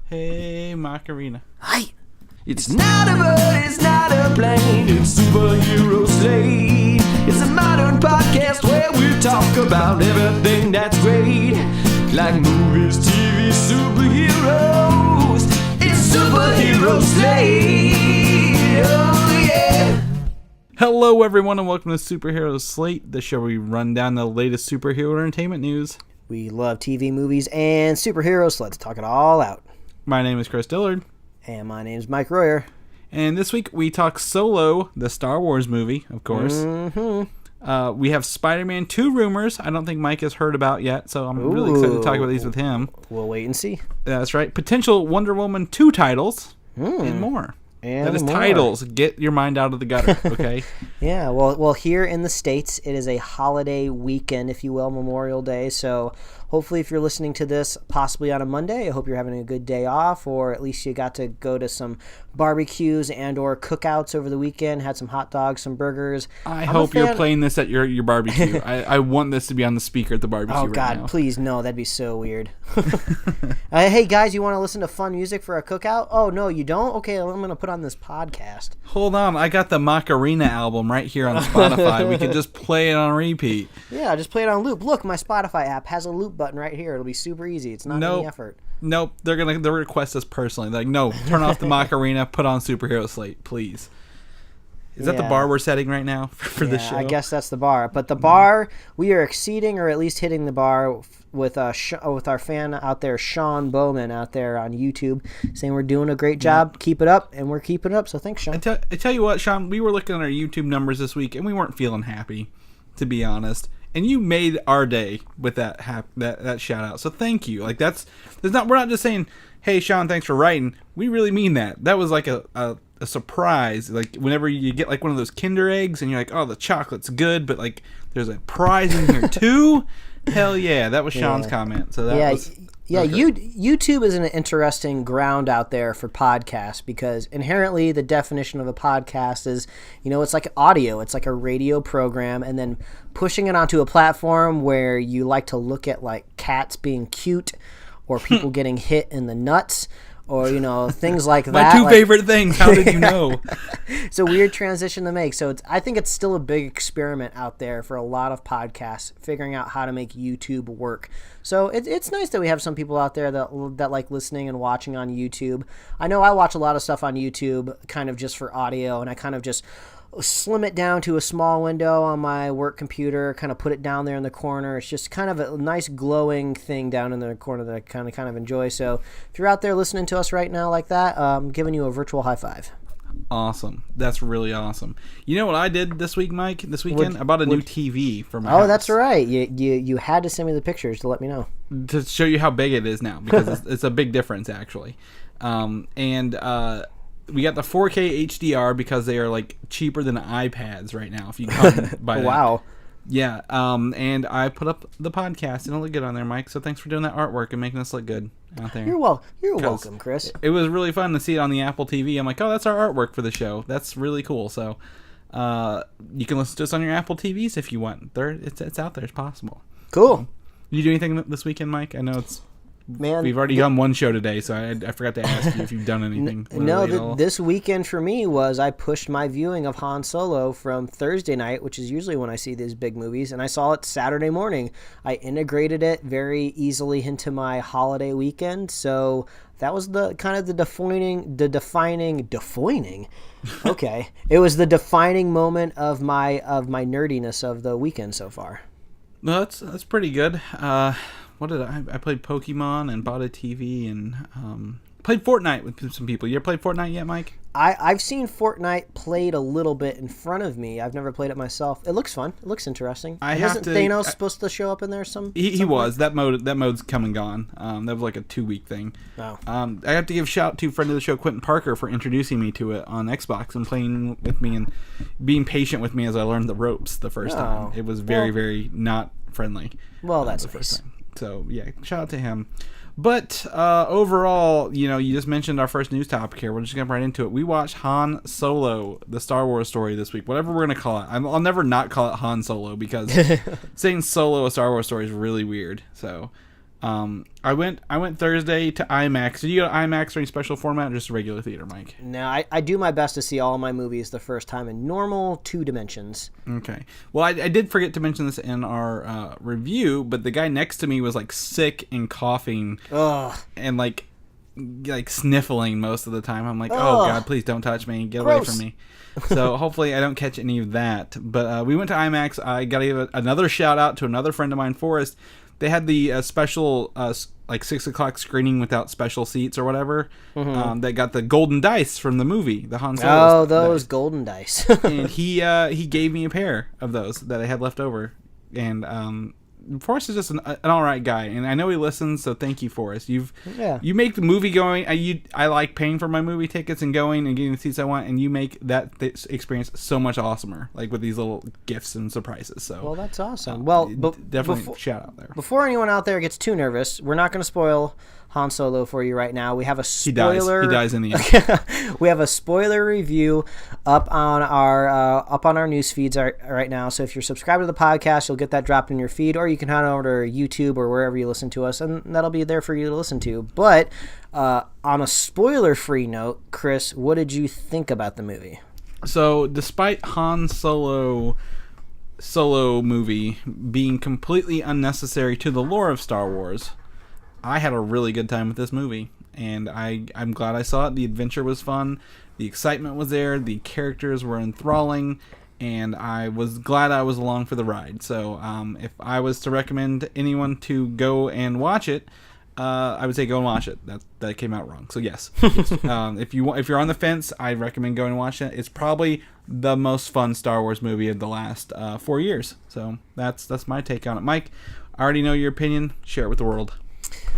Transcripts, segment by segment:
Hey, Macarena. Hi. It's not a bird, it's not a plane, it's Superhero Slate. It's a modern podcast where we talk about everything that's great, like movies, TV, superheroes. It's Superhero Slate. Oh yeah. Hello, everyone, and welcome to Superhero Slate, the show where we run down the latest superhero entertainment news. We love TV, movies, and superheroes, so let's talk it all out. My name is Chris Dillard. And my name's Mike Royer. And this week we talk Solo, the Star Wars movie, of course. Mm-hmm. We have Spider-Man 2 rumors I don't think Mike has heard about yet, so I'm really excited to talk about these with him. We'll wait and see. That's right. Potential Wonder Woman 2 titles and more. And that is more. Titles. Get your mind out of the gutter, okay? Yeah, well, here in the States, it is a holiday weekend, if you will, Memorial Day. So hopefully if you're listening to this possibly on a Monday, I hope you're having a good day off, or at least you got to go to some barbecues and or cookouts over the weekend, had some hot dogs, some burgers. I hope you're playing this at your barbecue. I want this to be on the speaker at the barbecue Oh, right God, now. please, no, that'd be so weird. Hey, guys, you want to listen to fun music for a cookout? Oh, no, you don't? Okay, I'm going to put on this podcast. Hold on, I got the Macarena album right here on Spotify. We could just play it on repeat. Yeah, just play it on loop. Look, my Spotify app has a loop button right here. It'll be super easy. It's not any effort. Nope, they'll request us personally. They're like, no, turn off the Macarena, put on Superhero Slate, please. Is that the bar we're setting right now for this show? I guess that's the bar. But the bar, we are exceeding or at least hitting the bar with our fan out there, Sean Bowman, out there on YouTube, saying we're doing a great job. Keep it up, and we're keeping it up. So thanks, Sean. I tell you what, Sean, we were looking at our YouTube numbers this week, and we weren't feeling happy, to be honest. And you made our day with that shout out. So thank you. Like we're not just saying, hey Sean, thanks for writing. We really mean that. That was like a surprise. Like whenever you get like one of those Kinder eggs and you're like, oh, the chocolate's good, but like there's a prize in here too. Hell yeah, that was Sean's comment. So that was YouTube is an interesting ground out there for podcasts because inherently the definition of a podcast is, it's like audio. It's like a radio program, and then pushing it onto a platform where you like to look at like cats being cute or people getting hit in the nuts or, things like that. My two favorite things. How did you know? It's a weird transition to make. So I think it's still a big experiment out there for a lot of podcasts, figuring out how to make YouTube work. So it's nice that we have some people out there that like listening and watching on YouTube. I know I watch a lot of stuff on YouTube kind of just for audio, and I kind of just slim it down to a small window on my work computer, kind of put it down there in the corner. It's just kind of a nice glowing thing down in the corner that I kind of enjoy. So if you're out there listening to us right now like that, I'm giving you a virtual high five. Awesome. That's really awesome. You know what I did this week, Mike? This weekend? I bought a new TV for my house. Oh, that's right. You had to send me the pictures to let me know. To show you how big it is now, because it's a big difference, actually. We got the 4K HDR because they are like cheaper than iPads right now. If you come by that. Wow. Yeah. And I put up the podcast and it'll look good on there, Mike. So thanks for doing that artwork and making us look good out there. You're welcome, Chris. It was really fun to see it on the Apple TV. I'm like, oh, that's our artwork for the show. That's really cool. So you can listen to us on your Apple TVs if you want. It's out there. It's possible. Cool. Did you do anything this weekend, Mike? I know we've already done one show today, so I forgot to ask you if you've done anything. This weekend for me was I pushed my viewing of Han Solo from Thursday night, which is usually when I see these big movies, and I saw it Saturday morning. I integrated it very easily into my holiday weekend, so that was the defining. Okay, it was the defining moment of my nerdiness of the weekend so far. No, that's pretty good. What did I played Pokemon and bought a TV and played Fortnite with some people. You ever played Fortnite yet, Mike? I've seen Fortnite played a little bit in front of me. I've never played it myself. It looks fun. It looks interesting. Isn't Thanos supposed to show up in there He was. That mode's come and gone. That was like a 2-week thing. Oh. I have to give a shout out to friend of the show, Quentin Parker, for introducing me to it on Xbox and playing with me and being patient with me as I learned the ropes the first time. It was very, very not friendly. Well, that's the first time. So, yeah, shout out to him. But overall, you just mentioned our first news topic here. We're just going to jump right into it. We watched Han Solo, the Star Wars story this week, whatever we're going to call it. I'll never not call it Han Solo because saying Solo, a Star Wars story is really weird. So I went Thursday to IMAX. Did you go to IMAX or any special format, or just a regular theater, Mike? No, I do my best to see all my movies the first time in normal 2 dimensions. Okay. Well, I did forget to mention this in our review, but the guy next to me was like sick and coughing, and like sniffling most of the time. I'm like, oh God, please don't touch me. Get away from me. So hopefully I don't catch any of that. But we went to IMAX. I got to give another shout out to another friend of mine, Forrest. They had the special like 6 o'clock screening without special seats or whatever. That got the golden dice from the movie, the Han Solo. Oh, those golden dice. And he gave me a pair of those that I had left over. And Forrest is just an all right guy, and I know he listens, so thank you, Forrest. You make the movie going. I like paying for my movie tickets and going and getting the seats I want, and you make that experience so much awesomer, like with these little gifts and surprises. So well, that's awesome. Well, definitely shout out there. Before anyone out there gets too nervous, we're not going to spoil Han Solo for you right now. We have a spoiler. He dies in the end. We have a spoiler review up on our news feeds right now. So if you're subscribed to the podcast, you'll get that dropped in your feed, or you can head over to YouTube or wherever you listen to us, and that'll be there for you to listen to. But on a spoiler-free note, Chris, what did you think about the movie? So despite Han Solo movie being completely unnecessary to the lore of Star Wars, I had a really good time with this movie, and I'm glad I saw it. The adventure was fun, the excitement was there, the characters were enthralling, and I was glad I was along for the ride. So if I was to recommend anyone to go and watch it, I would say go and watch it. That came out wrong. So yes. If you're on the fence, I recommend going and watch it. It's probably the most fun Star Wars movie of the last 4 years. So that's my take on it. Mike, I already know your opinion. Share it with the world.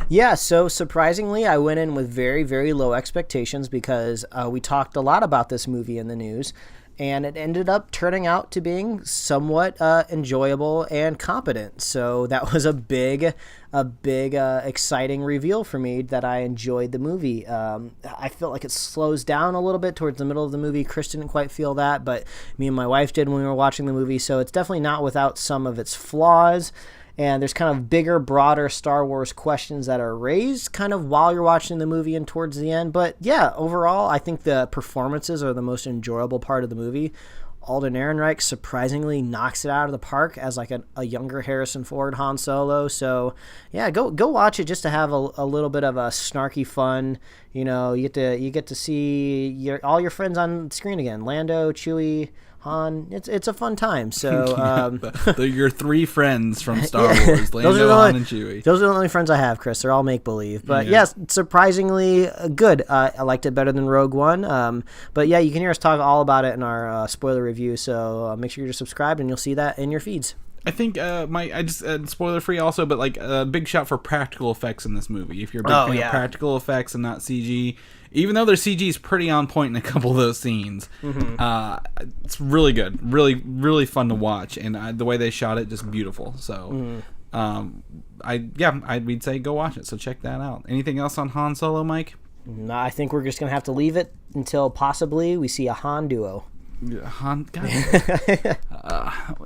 Yeah, so surprisingly, I went in with very, very low expectations because we talked a lot about this movie in the news, and it ended up turning out to being somewhat enjoyable and competent. So that was a big, exciting reveal for me that I enjoyed the movie. I felt like it slows down a little bit towards the middle of the movie. Chris didn't quite feel that, but me and my wife did when we were watching the movie, so it's definitely not without some of its flaws. And there's kind of bigger, broader Star Wars questions that are raised kind of while you're watching the movie and towards the end. But yeah, overall, I think the performances are the most enjoyable part of the movie. Alden Ehrenreich surprisingly knocks it out of the park as like a younger Harrison Ford Han Solo. So yeah, go watch it just to have a little bit of a snarky fun. You know, you get to see all your friends on screen again. Lando, Chewie, Han. It's a fun time. So your 3 friends from Star Wars, Lando, Han, and Chewie. Those are the only friends I have, Chris. They're all make believe. But yes, surprisingly good. I liked it better than Rogue One. But yeah, you can hear us talk all about it in our spoiler review. So make sure you're subscribed, and you'll see that in your feeds. I think I just spoiler free also, but like a big shout for practical effects in this movie. If you're a big fan of practical effects and not CG, even though their CG is pretty on point in a couple of those scenes, it's really good, really fun to watch, and the way they shot it, just beautiful. So, we'd say go watch it. So check that out. Anything else on Han Solo, Mike? No, I think we're just gonna have to leave it until possibly we see a Han duo.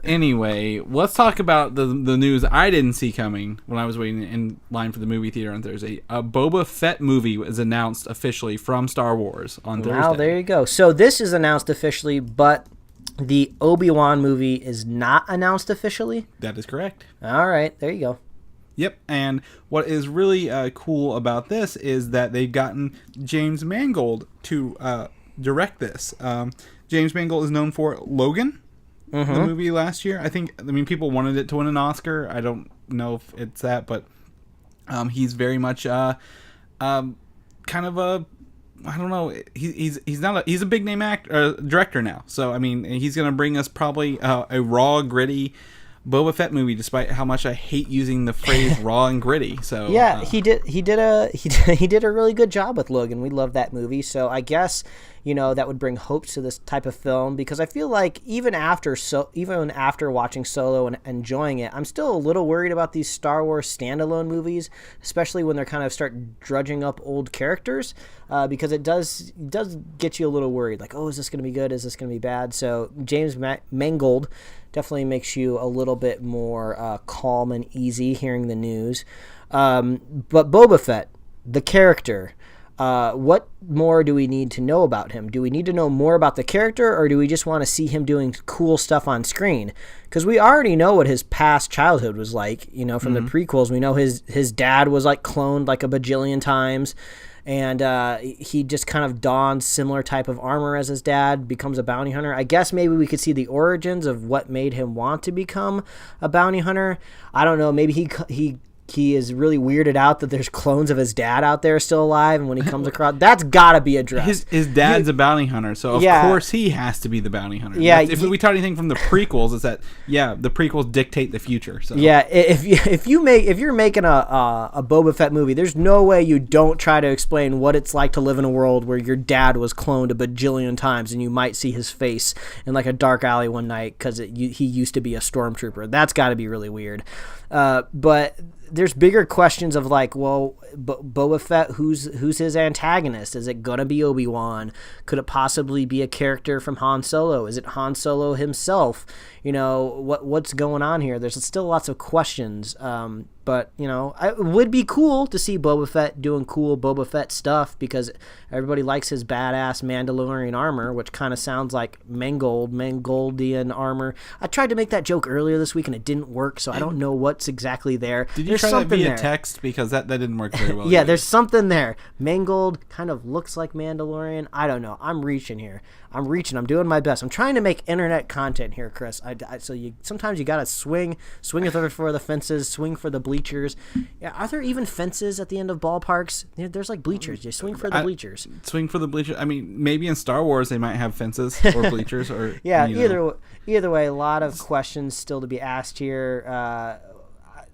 Anyway, let's talk about the news I didn't see coming when I was waiting in line for the movie theater on Thursday. A Boba Fett movie was announced officially from Star Wars on Thursday. Wow, there you go. So this is announced officially, but the Obi-Wan movie is not announced officially? That is correct. All right, there you go. Yep, and what is really cool about this is that they've gotten James Mangold to direct this. James Mangold is known for Logan, the movie last year. I mean, people wanted it to win an Oscar. I don't know if it's that, but he's very much kind of a, I don't know. He's a big name director now. So I mean, he's going to bring us probably a raw, gritty Boba Fett movie, despite how much I hate using the phrase raw and gritty. So yeah, he did a really good job with Logan. We love that movie. So I guess, that would bring hopes to this type of film, because I feel like even after watching Solo and enjoying it, I'm still a little worried about these Star Wars standalone movies, especially when they're kind of start drudging up old characters, because it does get you a little worried. Like, oh, is this going to be good? Is this going to be bad? So James Mangold definitely makes you a little bit more calm and easy hearing the news. But Boba Fett, the character, what more do we need to know about him? Do we need to know more about the character, or do we just want to see him doing cool stuff on screen? Because we already know what his past childhood was like, from the prequels. We know his dad was like cloned like a bajillion times, and he just kind of dons similar type of armor as his dad, becomes a bounty hunter. I guess maybe we could see the origins of what made him want to become a bounty hunter. I don't know. Maybe he is really weirded out that there's clones of his dad out there still alive, and when he comes across, that's got to be addressed. His dad's a bounty hunter, so of course he has to be the bounty hunter. Yeah, if we taught anything from the prequels, is that the prequels dictate the future. So. Yeah, if you're making a Boba Fett movie, there's no way you don't try to explain what it's like to live in a world where your dad was cloned a bajillion times, and you might see his face in like a dark alley one night because he used to be a stormtrooper. That's got to be really weird. But there's bigger questions of like, well, Boba Fett, who's his antagonist? Is it gonna be Obi-Wan? Could it possibly be a character from Han Solo? Is it Han Solo himself? What's going on here? There's still lots of questions. But it would be cool to see Boba Fett doing cool Boba Fett stuff, because everybody likes his badass Mandalorian armor, which kind of sounds like Mangoldian armor. I tried to make that joke earlier this week and it didn't work, so I don't know what's exactly there. Did you try that via text? Because that didn't work very well. Yeah, either. There's something there. Mangold kind of looks like Mandalorian. I don't know. I'm reaching here. I'm doing my best. I'm trying to make internet content here, Chris. Sometimes you gotta swing for the fences, swing for the bleachers. Yeah, are there even fences at the end of ballparks? There's like bleachers. You swing for the bleachers. Swing for the bleachers. I mean, maybe in Star Wars they might have fences or bleachers, or yeah. Either way, a lot of questions still to be asked here.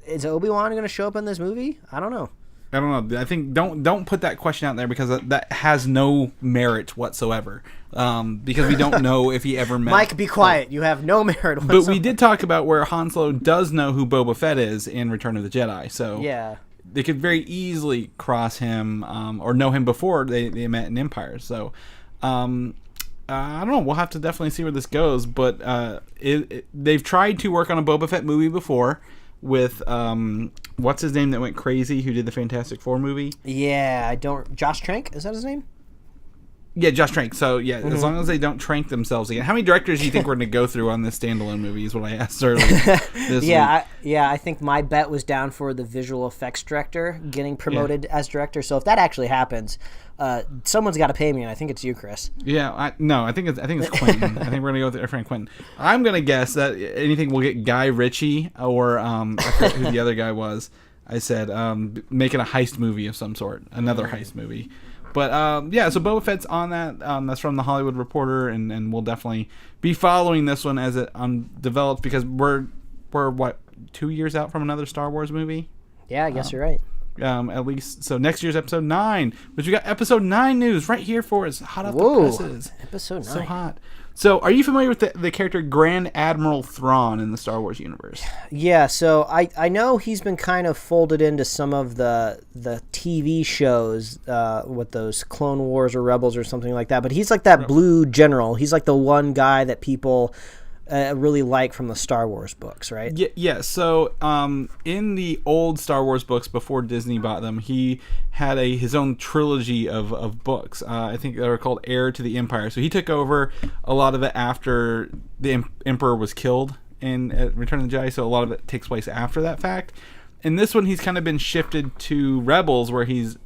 Is Obi-Wan going to show up in this movie? I don't know. I think don't put that question out there, because that has no merit whatsoever. Because we don't know if he ever met. Mike, be quiet. You have no merit whatsoever. But we did talk about where Han Solo does know who Boba Fett is in Return of the Jedi. So yeah, they could very easily cross him or know him before they met in Empire. So I don't know. We'll have to definitely see where this goes. But they've tried to work on a Boba Fett movie before with what's his name that went crazy, who did the Fantastic Four movie? Yeah, Josh Trank, is that his name? Yeah, Josh Trank. So yeah, as long as they don't trank themselves again. How many directors do you think we're going to go through on this standalone movie? Is what I asked earlier. I think my bet was down for the visual effects director getting promoted as director. So if that actually happens, someone's got to pay me, and I think it's you, Chris. Yeah, I think it's Quentin. I think we're gonna go with our friend Quentin. I'm gonna guess that anything will get Guy Ritchie or I forget who the other guy was. I said making a heist movie of some sort, another heist movie. But so Boba Fett's on that. That's from the Hollywood Reporter, and we'll definitely be following this one as it develops, because we're what, 2 years out from another Star Wars movie. Yeah, I guess you're right. At least, so next year's episode 9, which we got episode 9 news right here for us, hot off the presses. Episode 9, so hot. So, are you familiar with the character Grand Admiral Thrawn in the Star Wars universe? Yeah, so I know he's been kind of folded into some of the TV shows, with those Clone Wars or Rebels or something like that. But he's like that blue general. He's like the one guy that people really like from the Star Wars books, right? Yeah. So, in the old Star Wars books before Disney bought them, he had his own trilogy of books. I think they were called Heir to the Empire. So he took over a lot of it after the Emperor was killed in Return of the Jedi. So a lot of it takes place after that fact. In this one, he's kind of been shifted to Rebels, where he's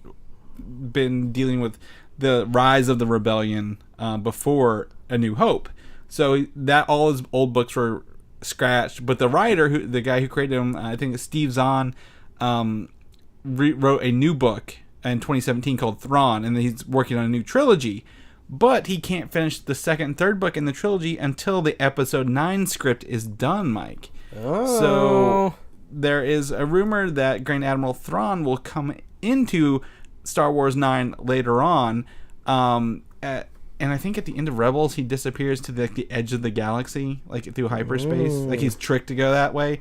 been dealing with the rise of the rebellion before A New Hope. So that all his old books were scratched, but the writer, the guy who created them, I think it's Steve Zahn, wrote a new book in 2017 called Thrawn, and he's working on a new trilogy. But he can't finish the second and third book in the trilogy until the episode 9 script is done, Mike. Oh. So there is a rumor that Grand Admiral Thrawn will come into Star Wars 9 later on, and I think at the end of Rebels, he disappears to the edge of the galaxy, like through hyperspace. Like he's tricked to go that way.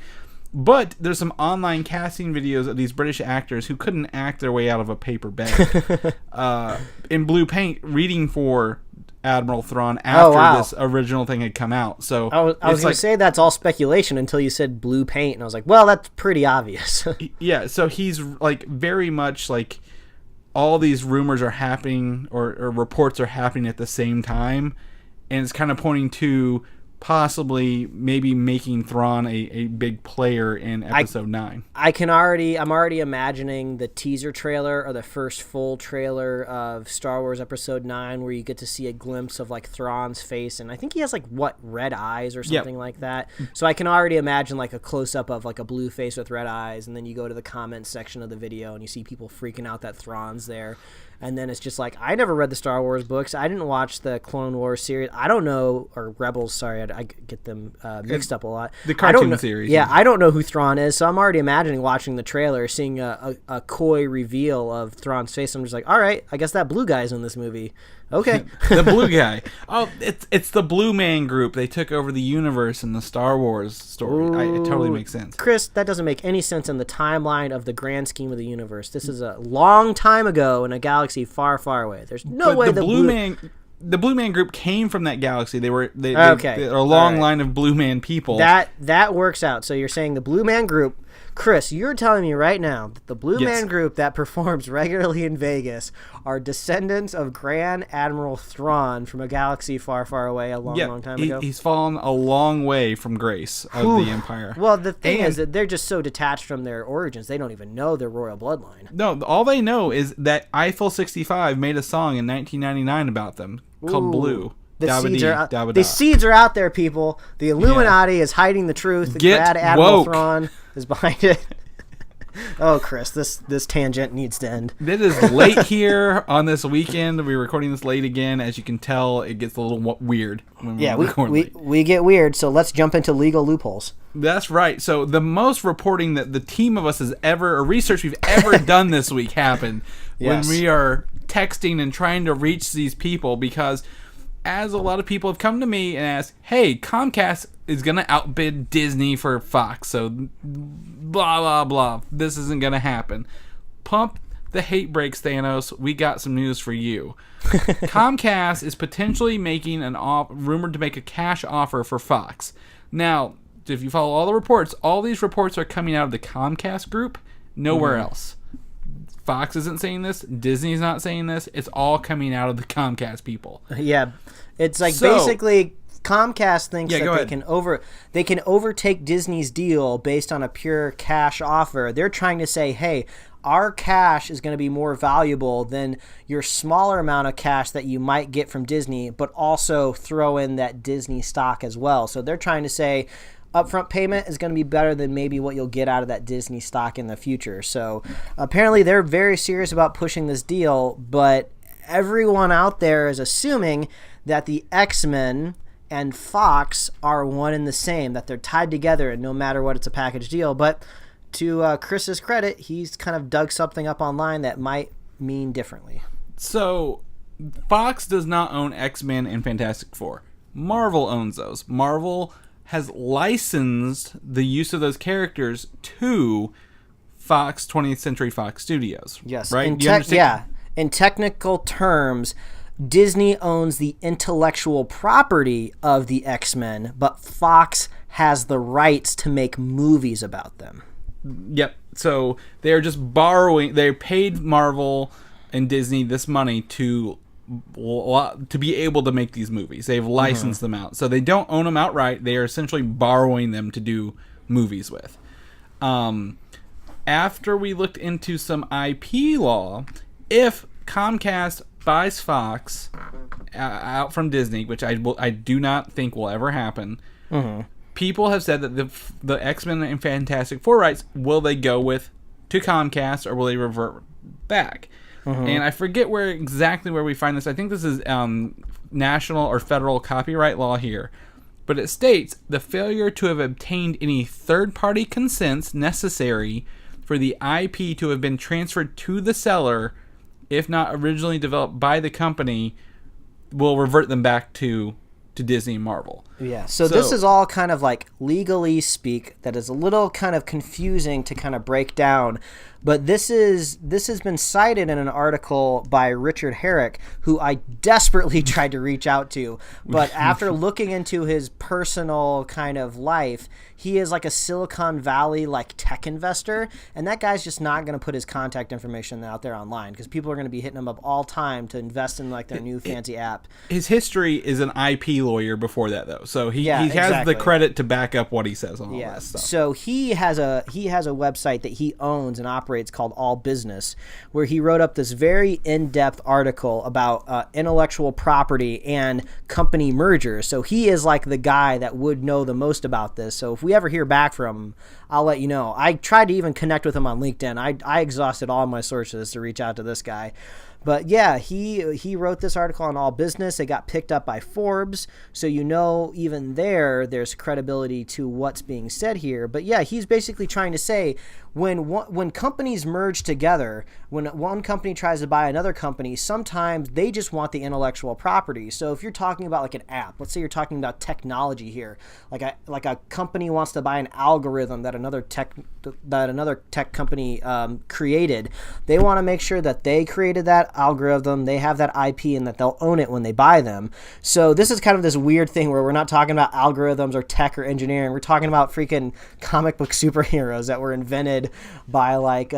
But there's some online casting videos of these British actors who couldn't act their way out of a paper bag in blue paint, reading for Admiral Thrawn after wow. this original thing had come out. So I was going to say that's all speculation until you said blue paint, and I was like, well, that's pretty obvious. Yeah, so he's like very much like all these rumors are happening or reports are happening at the same time, and it's kind of pointing to possibly maybe making Thrawn a big player in episode 9. I'm already imagining the teaser trailer or the first full trailer of Star Wars Episode 9 where you get to see a glimpse of like Thrawn's face, and I think he has like red eyes or something like that. So I can already imagine like a close up of like a blue face with red eyes, and then you go to the comments section of the video and you see people freaking out that Thrawn's there. And then it's just like, I never read the Star Wars books. I didn't watch the Clone Wars series. I don't know, or Rebels, sorry, I get them mixed up a lot. The cartoon series. Yeah, I don't know who Thrawn is, so I'm already imagining watching the trailer, seeing a coy reveal of Thrawn's face. I'm just like, all right, I guess that blue guy's in this movie. Okay. The blue guy. Oh, it's the Blue Man Group. They took over the universe in the Star Wars story. It totally makes sense. Chris, that doesn't make any sense in the timeline of the grand scheme of the universe. This is a long time ago in a galaxy far, far away. There's no way the Blue Man Group came from that galaxy. They're a long line of Blue Man people. That works out. So you're saying the Blue Man Group. Chris, you're telling me right now that the Blue Man Group that performs regularly in Vegas are descendants of Grand Admiral Thrawn from a galaxy far, far away a long time ago? He's fallen a long way from grace of the Empire. Well, the thing is that they're just so detached from their origins, they don't even know their royal bloodline. No, all they know is that Eiffel 65 made a song in 1999 about them called Blue. The seeds are out there, people. The Illuminati is hiding the truth. Grand Admiral Thrawn is behind it. Oh, Chris, this tangent needs to end. It is late here on this weekend. We're recording this late again. As you can tell, it gets a little weird when we record late. We get weird, so let's jump into legal loopholes. That's right. So the most reporting that the team of us has ever, or research we've ever done this week happened when we are texting and trying to reach these people, because as a lot of people have come to me and asked, hey, Comcast is going to outbid Disney for Fox, so blah, blah, blah. This isn't going to happen. Pump the hate brakes, Thanos. We got some news for you. Comcast is potentially making rumored to make a cash offer for Fox. Now, if you follow all the reports, all these reports are coming out of the Comcast group, nowhere else. Fox isn't saying this. Disney's not saying this. It's all coming out of the Comcast people. Yeah, it's like basically Comcast thinks that they can overtake Disney's deal based on a pure cash offer. They're trying to say, hey, our cash is going to be more valuable than your smaller amount of cash that you might get from Disney, but also throw in that Disney stock as well. So they're trying to say upfront payment is going to be better than maybe what you'll get out of that Disney stock in the future. So apparently they're very serious about pushing this deal, but everyone out there is assuming that the X-Men and Fox are one and the same, that they're tied together, and no matter what, it's a package deal. But to Chris's credit, he's kind of dug something up online that might mean differently. So Fox does not own X-Men and Fantastic Four. Marvel owns those. Marvel has licensed the use of those characters to Fox, 20th Century Fox Studios. Yes. Right? In technical terms, Disney owns the intellectual property of the X-Men, but Fox has the rights to make movies about them. Yep. So they're just borrowing. They paid Marvel and Disney this money to be able to make these movies. They've licensed them out. So they don't own them outright. They are essentially borrowing them to do movies with. After we looked into some IP law, if Comcast buys Fox out from Disney, which I do not think will ever happen, people have said that the X-Men and Fantastic Four rights, will they go to Comcast or will they revert back? And I forget exactly where we find this. I think this is national or federal copyright law here. But it states the failure to have obtained any third-party consents necessary for the IP to have been transferred to the seller, if not originally developed by the company, will revert them back to Disney and Marvel. Yeah, so this is all kind of like legalese speak that is a little kind of confusing to kind of break down. But this has been cited in an article by Richard Herrick, who I desperately tried to reach out to. But after looking into his personal kind of life, he is like a Silicon Valley like tech investor, and that guy's just not going to put his contact information out there online because people are going to be hitting him up all time to invest in like their new fancy app. His history is an IP lawyer before that, though, so he has exactly. the credit to back up what he says on all that stuff. So he has a website that he owns and operates called All Business, where he wrote up this very in-depth article about intellectual property and company mergers. So he is like the guy that would know the most about this. So if we ever hear back from him, I'll let you know. I tried to even connect with him on LinkedIn. I exhausted all my sources to reach out to this guy. But yeah, he wrote this article on All Business. It got picked up by Forbes, so even there's credibility to what's being said here. But yeah, he's basically trying to say when companies merge together, when one company tries to buy another company, sometimes they just want the intellectual property. So if you're talking about like an app, let's say you're talking about technology here, like a company wants to buy an algorithm that another tech company created, they want to make sure that they created that algorithm, they have that IP, and that they'll own it when they buy them. So this is kind of this weird thing where we're not talking about algorithms or tech or engineering. We're talking about freaking comic book superheroes that were invented by like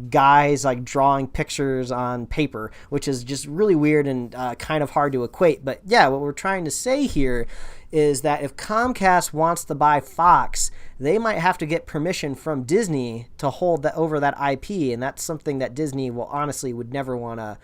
guys like drawing pictures on paper, which is just really weird and kind of hard to equate. But yeah, what we're trying to say here is that if Comcast wants to buy Fox, they might have to get permission from Disney to hold over that IP, and that's something that Disney would never want to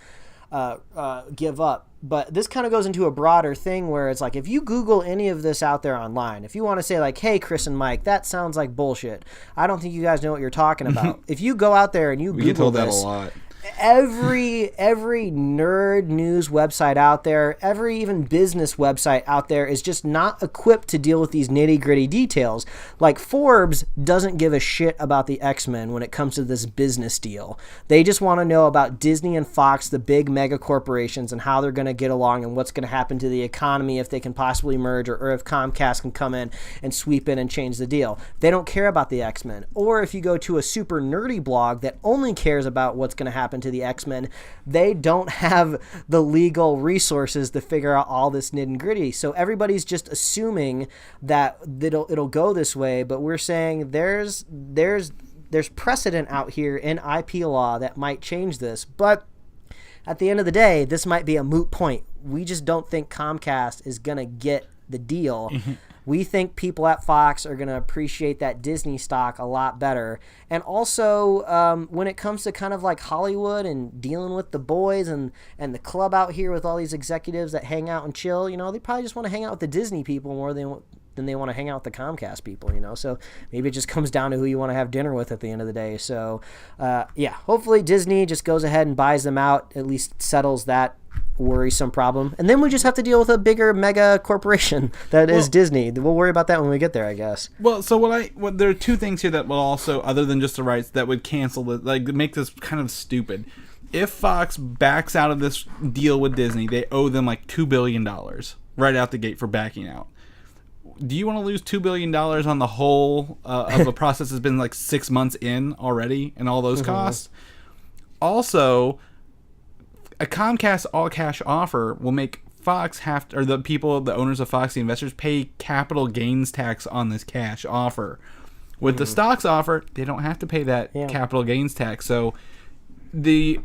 give up. But this kind of goes into a broader thing where it's like, if you Google any of this out there online, if you want to say like, hey, Chris and Mike, that sounds like bullshit, I don't think you guys know what you're talking about. If you go out there and you Google this, we get told that a lot. Every nerd news website out there, every even business website out there is just not equipped to deal with these nitty-gritty details. Like Forbes doesn't give a shit about the X-Men when it comes to this business deal. They just want to know about Disney and Fox, the big mega corporations, and how they're going to get along and what's going to happen to the economy if they can possibly merge, or if Comcast can come in and sweep in and change the deal. They don't care about the X-Men. Or if you go to a super nerdy blog that only cares about what's going to happen to the X-Men, they don't have the legal resources to figure out all this nitty-gritty. So everybody's just assuming that it'll go this way, but we're saying there's precedent out here in IP law that might change this. But at the end of the day, this might be a moot point. We just don't think Comcast is going to get the deal. We think people at Fox are going to appreciate that Disney stock a lot better. And also, when it comes to kind of like Hollywood and dealing with the boys and the club out here with all these executives that hang out and chill, they probably just want to hang out with the Disney people more than they want to hang out with the Comcast people, So maybe it just comes down to who you want to have dinner with at the end of the day. So, yeah, hopefully Disney just goes ahead and buys them out, at least settles that worrisome problem, and then we just have to deal with a bigger mega corporation that is Disney. We'll worry about that when we get there, I guess. Well, so there are two things here that will also, other than just the rights, that would cancel it, like make this kind of stupid. If Fox backs out of this deal with Disney, they owe them like $2 billion right out the gate for backing out. Do you want to lose $2 billion on the whole of a process that's been like 6 months in already and all those costs? Also, a Comcast all-cash offer will make Fox the owners of Fox, the investors, pay capital gains tax on this cash offer. With the stocks offer, they don't have to pay that capital gains tax. So I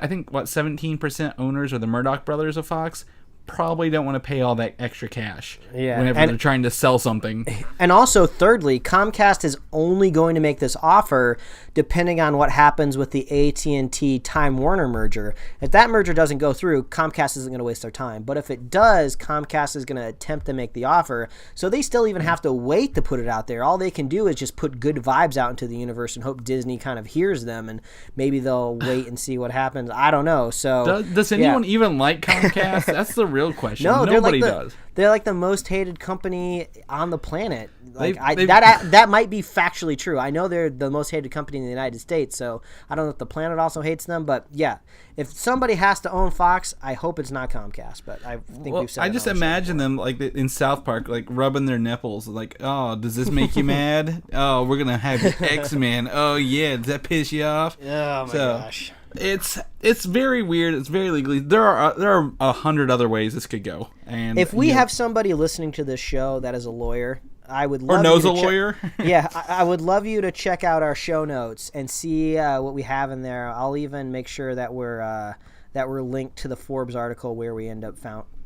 think 17% owners are the Murdoch brothers of Fox probably don't want to pay all that extra cash whenever they're trying to sell something. And also, thirdly, Comcast is only going to make this offer depending on what happens with the AT&T Time Warner merger. If that merger doesn't go through, Comcast isn't going to waste their time. But if it does, Comcast is going to attempt to make the offer. So they still even have to wait to put it out there. All they can do is just put good vibes out into the universe and hope Disney kind of hears them, and maybe they'll wait and see what happens. I don't know. So does anyone even like Comcast? That's the real real question. No, Nobody does. They're like the most hated company on the planet. Like They've- that might be factually true. I know they're the most hated company in the United States, so I don't know if the planet also hates them. But yeah, if somebody has to own Fox, I hope it's not Comcast. But I think we've said. I just imagine them like in South Park, like rubbing their nipples, like, oh, does this make you mad? Oh, we're gonna have X-Men. Oh yeah, does that piss you off? Oh my gosh. It's very weird. It's very legally. There are 100 other ways this could go. And If we have somebody listening to this show that is a lawyer, I would love or knows you a to lawyer, yeah, I would love you to check out our show notes and see what we have in there. I'll even make sure that we're linked to the Forbes article where we end up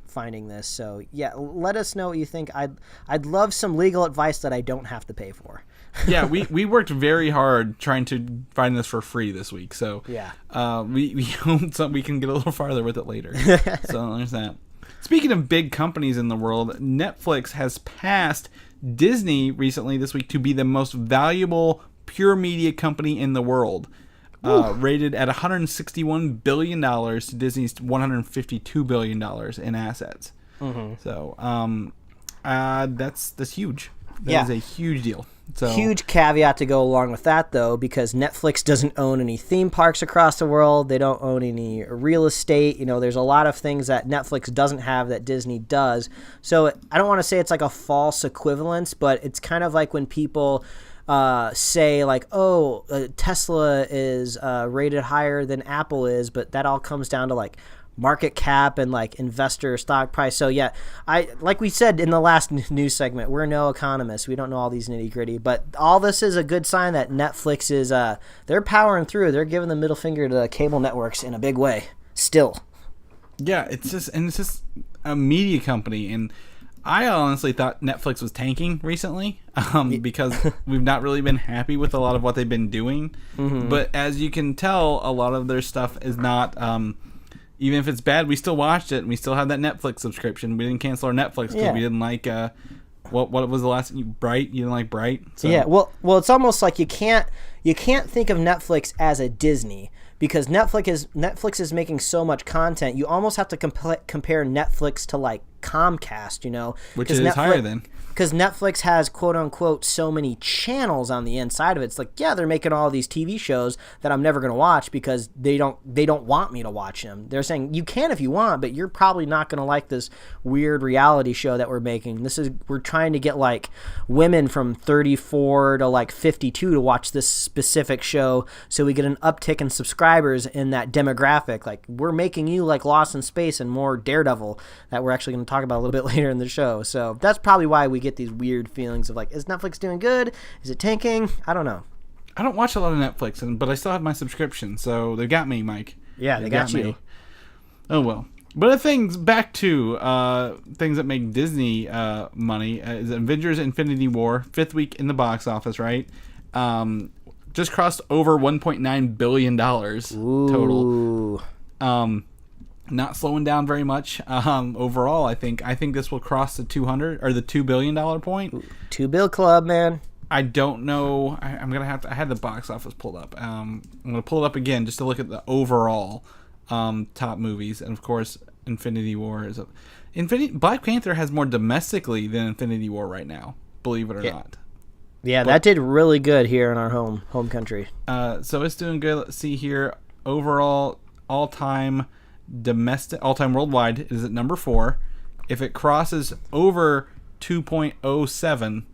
finding this. So yeah, let us know what you think. I'd love some legal advice that I don't have to pay for. yeah, we worked very hard trying to find this for free this week. So Yeah. we hope we can get a little farther with it later. So there's that. Speaking of big companies in the world, Netflix has passed Disney recently this week to be the most valuable pure media company in the world, rated at $161 billion to Disney's $152 billion in assets. Mm-hmm. So that's huge. That is a huge deal. So Huge caveat to go along with that, though, because Netflix doesn't own any theme parks across the world. They don't own any real estate. You know, there's a lot of things that Netflix doesn't have that Disney does. So I don't want to say it's like a false equivalence, but it's kind of like when people say like, oh, Tesla is rated higher than Apple is, but that all comes down to like market cap and like investor stock price. So yeah, like we said in the last news segment, we're no economists. We don't know all these nitty gritty, but all this is a good sign that Netflix is they're powering through. They're giving the middle finger to cable networks in a big way still. yeah, it's just a media company, and I honestly thought Netflix was tanking recently because we've not really been happy with a lot of what they've been doing. Mm-hmm. But as you can tell, a lot of their stuff is not even if it's bad, we still watched it, and we still have that Netflix subscription. We didn't cancel our Netflix because we didn't like what was the last Bright? You didn't like Bright? So. Yeah, well, it's almost like you can't think of Netflix as a Disney because Netflix is making so much content. You almost have to compare Netflix to like Comcast, you know, which is higher than. Because Netflix has, quote unquote, so many channels on the inside of it. It's like, yeah, they're making all these TV shows that I'm never going to watch because they don't want me to watch them. They're saying you can if you want, but you're probably not going to like this weird reality show that we're making. We're trying to get like women from 34 to like 52 to watch this specific show, so we get an uptick in subscribers in that demographic. Like we're making you like Lost in Space and more Daredevil that we're actually going to talk about a little bit later in the show. So that's probably why we get these weird feelings of like, is Netflix doing good? Is it tanking? I don't know. I don't watch a lot of Netflix, but I still have my subscription, so they got me, Mike. Yeah, they got you. Me. Oh well. But back to things that make Disney money is Avengers Infinity War, 5th week in the box office, right? Just crossed over $1.9 billion total. Not slowing down very much overall. I think this will cross the 200 or the $2 billion point. $2 bill club, man. I don't know. I'm gonna have to. I had the box office pulled up. I'm gonna pull it up again just to look at the overall top movies, and of course, Infinity War is Black Panther has more domestically than Infinity War right now. Believe it or not. Yeah, that did really good here in our home country. So it's doing good. Let's see here. Overall, all-time worldwide is at number 4. If it crosses over 2.07,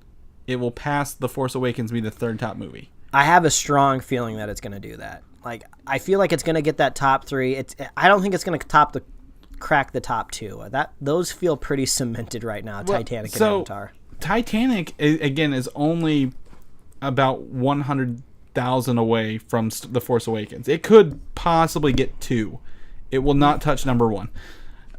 it will pass The Force Awakens, be the 3rd top movie. I have a strong feeling that it's going to do that. Like, I feel like it's going to get that top 3. I don't think it's going to crack the top 2. Those feel pretty cemented right now. Titanic and Avatar. Titanic again is only about 100,000 away from The Force Awakens. It could possibly get 2. It will not touch number 1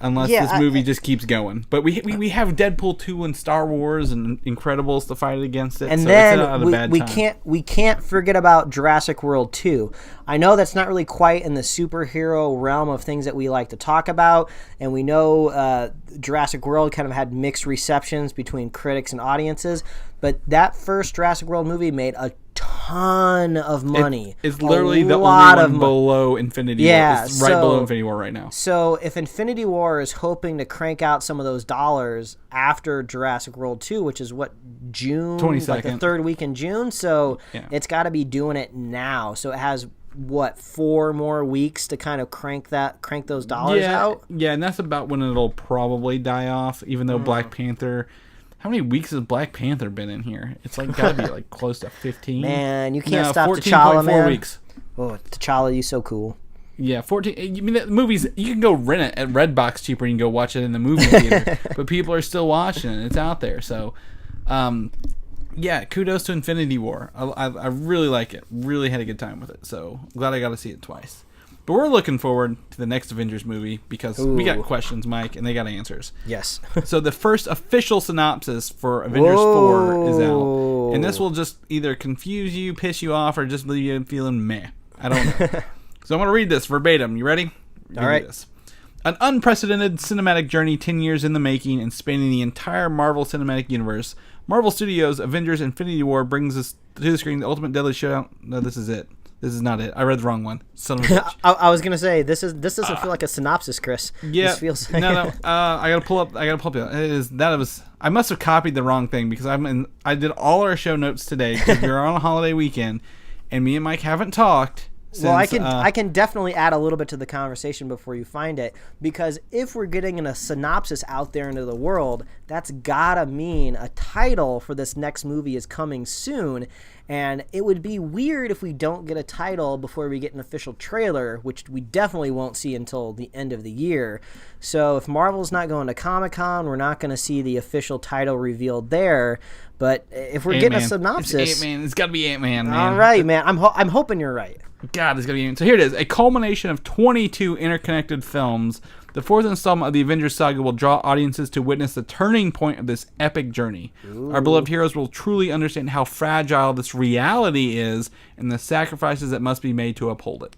unless this movie just keeps going. But we have Deadpool 2 and Star Wars and Incredibles to fight against it. And so then it's not a bad time. we can't forget about Jurassic World 2. I know that's not really quite in the superhero realm of things that we like to talk about, and we know Jurassic World kind of had mixed receptions between critics and audiences, but that first Jurassic World movie made a ton ton of money. It's literally the only one below Infinity War. It's right below Infinity War right now. So if Infinity War is hoping to crank out some of those dollars after Jurassic World 2, which is what, June? 22nd. Like the third week in June. So it's got to be doing it now. So it has, what, 4 more weeks to kind of crank those dollars out? Yeah, and that's about when it'll probably die off, even though Black Panther... How many weeks has Black Panther been in here? It's like got to be like close to 15. Man, you can't stop T'Challa, man. 14.4 weeks. Oh, T'Challa, you so cool. Yeah, 14. You mean the movies? You can go rent it at Redbox cheaper. You can go watch it in the movie theater, but people are still watching it. It's out there. So, yeah, kudos to Infinity War. I really like it. Really had a good time with it. So glad I got to see it twice. But we're looking forward to the next Avengers movie because we got questions, Mike, and they got answers. Yes. So the first official synopsis for Avengers 4 is out. And this will just either confuse you, piss you off, or just leave you feeling meh. I don't know. So I'm going to read this verbatim. You ready? All right. This. An unprecedented cinematic journey 10 years in the making and spanning the entire Marvel Cinematic Universe. Marvel Studios' Avengers Infinity War brings us to the screen the ultimate deadly showdown. No, this is it. This is not it. I read the wrong one. Son of a bitch. I was gonna say this doesn't feel like a synopsis, Chris. Yeah. This feels like no. I gotta pull up. I must have copied the wrong thing because I did all our show notes today because we're on a holiday weekend, and me and Mike haven't talked. Well, I can definitely add a little bit to the conversation before you find it, because if we're getting a synopsis out there into the world, that's gotta mean a title for this next movie is coming soon, and it would be weird if we don't get a title before we get an official trailer, which we definitely won't see until the end of the year. So if Marvel's not going to Comic-Con, we're not going to see the official title revealed there. But if we're getting a synopsis, it's Ant-Man. It's got to be Ant-Man, man. All right, man. I'm hoping you're right. God, it's gonna be. So here it is, a culmination of 22 interconnected films. The fourth installment of the Avengers saga will draw audiences to witness the turning point of this epic journey. Ooh. Our beloved heroes will truly understand how fragile this reality is and the sacrifices that must be made to uphold it.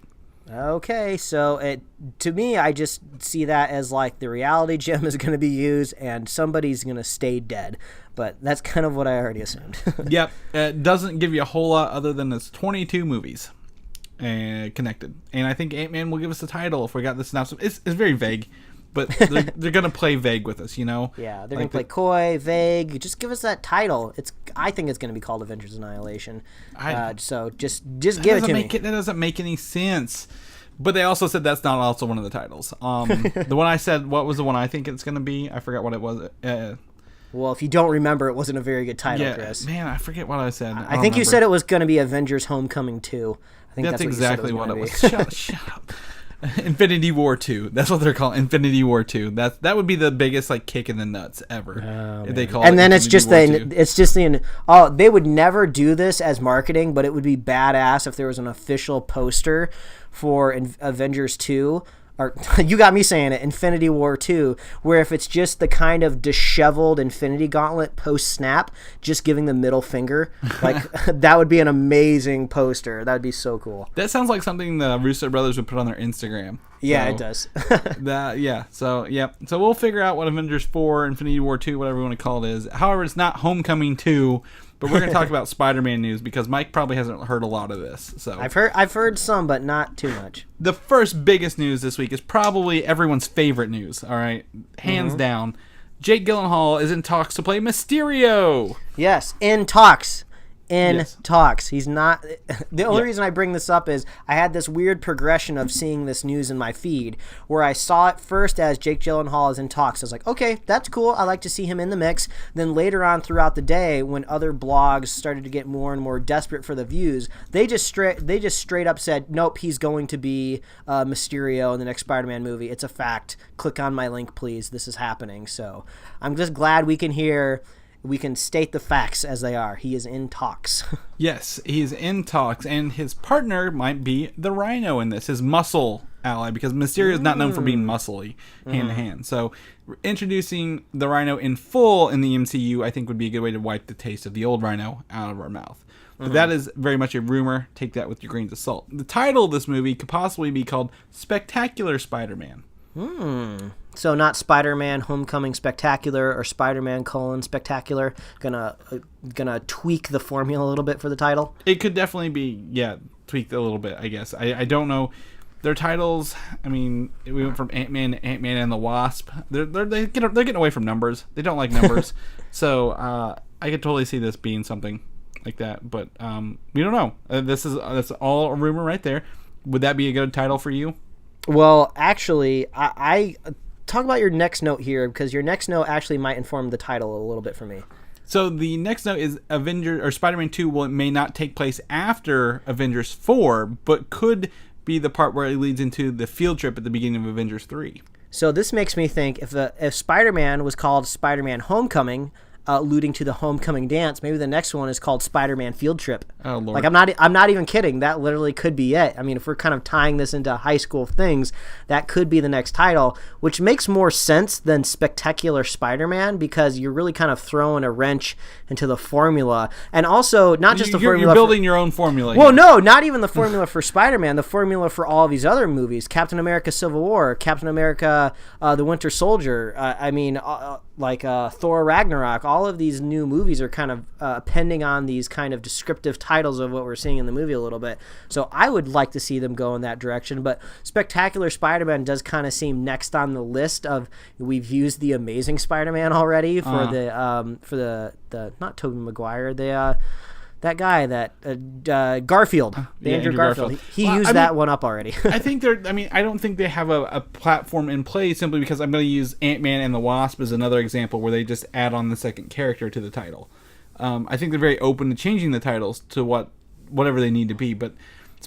Okay, so to me, I just see that as like the reality gem is going to be used and somebody's going to stay dead. But that's kind of what I already assumed. Yep, it doesn't give you a whole lot other than it's 22 movies. Connected, and I think Ant-Man will give us the title if we got the synopsis. It's very vague, but they're gonna play vague with us, you know. Yeah, they're gonna play coy, vague. Just give us that title. I think it's gonna be called Avengers Annihilation. So just give it to me. That doesn't make any sense. But they also said that's not also one of the titles. The one I said, what was the one I think it's gonna be? I forgot what it was. Well, if you don't remember, it wasn't a very good title, Chris. Man, I forget what I said. I think you said it was going to be Avengers Homecoming 2. I think that's exactly what it was. Shut up. Infinity War 2. That's what they're calling Infinity War 2. That would be the biggest like kick in the nuts ever if they call it. And then it's just they would never do this as marketing, but it would be badass if there was an official poster for Avengers 2. Or you got me saying it, Infinity War 2, where if it's just the kind of disheveled Infinity Gauntlet post-snap, just giving the middle finger, like that would be an amazing poster. That would be so cool. That sounds like something the Russo brothers would put on their Instagram. Yeah, it does. So we'll figure out what Avengers 4, Infinity War 2, whatever you want to call it is. However, it's not Homecoming 2. But we're going to talk about Spider-Man news because Mike probably hasn't heard a lot of this. So I've heard some, but not too much. The first biggest news this week is probably everyone's favorite news. All right, hands down. Jake Gyllenhaal is in talks to play Mysterio. Yes, in talks. Talks. He's not. The only reason I bring this up is I had this weird progression of seeing this news in my feed where I saw it first as Jake Gyllenhaal is in talks. I was like, okay, that's cool. I like to see him in the mix. Then later on throughout the day, when other blogs started to get more and more desperate for the views, they just straight up said, nope, he's going to be Mysterio in the next Spider-Man movie. It's a fact. Click on my link, please. This is happening. So I'm just glad we can state the facts as they are. He is in talks. Yes, he is in talks, and his partner might be the Rhino in this, his muscle ally, because Mysterio is not known for being muscly hand to hand. So introducing the Rhino in full in the MCU, I think, would be a good way to wipe the taste of the old Rhino out of our mouth. But that is very much a rumor. Take that with your grains of salt. The title of this movie could possibly be called Spectacular Spider-Man. So not Spider-Man Homecoming Spectacular or Spider-Man : Spectacular. Gonna tweak the formula a little bit for the title. It could definitely be, tweaked a little bit, I guess. I don't know. Their titles, I mean, we went from Ant-Man to Ant-Man and the Wasp. They're getting away from numbers. They don't like numbers. So I could totally see this being something like that. But we don't know. That's all a rumor right there. Would that be a good title for you? Well, actually, I talk about your next note here, because your next note actually might inform the title a little bit for me. So the next note is Spider-Man 2 may not take place after Avengers 4, but could be the part where it leads into the field trip at the beginning of Avengers 3. So this makes me think if Spider-Man was called Spider-Man Homecoming, alluding to the homecoming dance, maybe the next one is called Spider-Man Field Trip. Oh, Lord. Like, I'm not even kidding. That literally could be it. I mean, if we're kind of tying this into high school things, that could be the next title, which makes more sense than Spectacular Spider-Man, because you're really kind of throwing a wrench into the formula. And also, not just the formula. You're building your own formula. Well, no, not even the formula for Spider-Man, the formula for all of these other movies. Captain America Civil War, Captain America The Winter Soldier, Thor Ragnarok. All of these new movies are kind of pending on these kind of descriptive titles of what we're seeing in the movie a little bit. So I would like to see them go in that direction. But Spectacular Spider-Man does kind of seem next on the list of, we've used the Amazing Spider-Man already for the not Tobey Maguire, that guy, Garfield, Andrew Garfield. He used that one up already. I don't think they have a platform in place, simply because I'm going to use Ant-Man and the Wasp as another example where they just add on the second character to the title. I think they're very open to changing the titles to whatever they need to be. But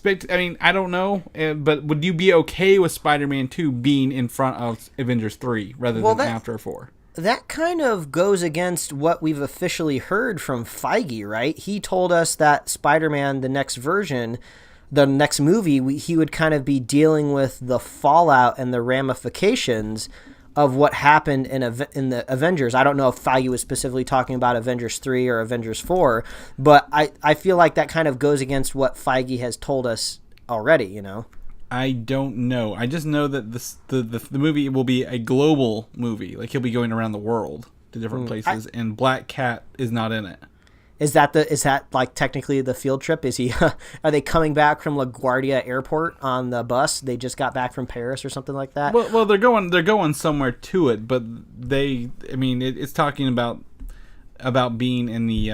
I don't know. But would you be okay with Spider-Man 2 being in front of Avengers 3 rather than after 4? That kind of goes against what we've officially heard from Feige, right? He told us that Spider-Man, the next version, the next movie, he would kind of be dealing with the fallout and the ramifications of what happened in the Avengers. I don't know if Feige was specifically talking about Avengers 3 or Avengers 4, but I feel like that kind of goes against what Feige has told us already, you know? I don't know. I just know that the movie will be a global movie. Like, he'll be going around the world to different places, and Black Cat is not in it. Is that like technically the field trip? Is he? Are they coming back from LaGuardia Airport on the bus? They just got back from Paris or something like that. Well, they're going somewhere to it, but it's talking about being in the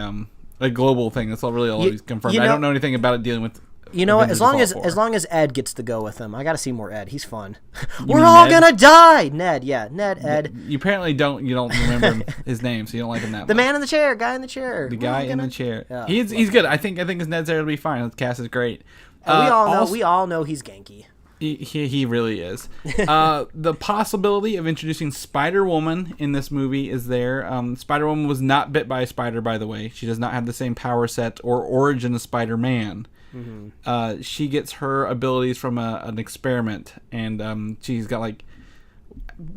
a global thing. That's all he's confirmed. I don't know anything about it dealing with. You know what? As long as Ed gets to go with him, I got to see more Ed. He's fun. We're all gonna die. Ned, Ed. You apparently don't remember his name, so you don't like him that much. The man in the chair, guy in the chair. The guy in the chair. Yeah, he's good. I think his Ned's there to be fine. The cast is great. We all know he's ganky. He really is. The possibility of introducing Spider-Woman in this movie is there. Spider-Woman was not bit by a spider, by the way. She does not have the same power set or origin as Spider-Man. Mm-hmm. She gets her abilities from an experiment, and she's got I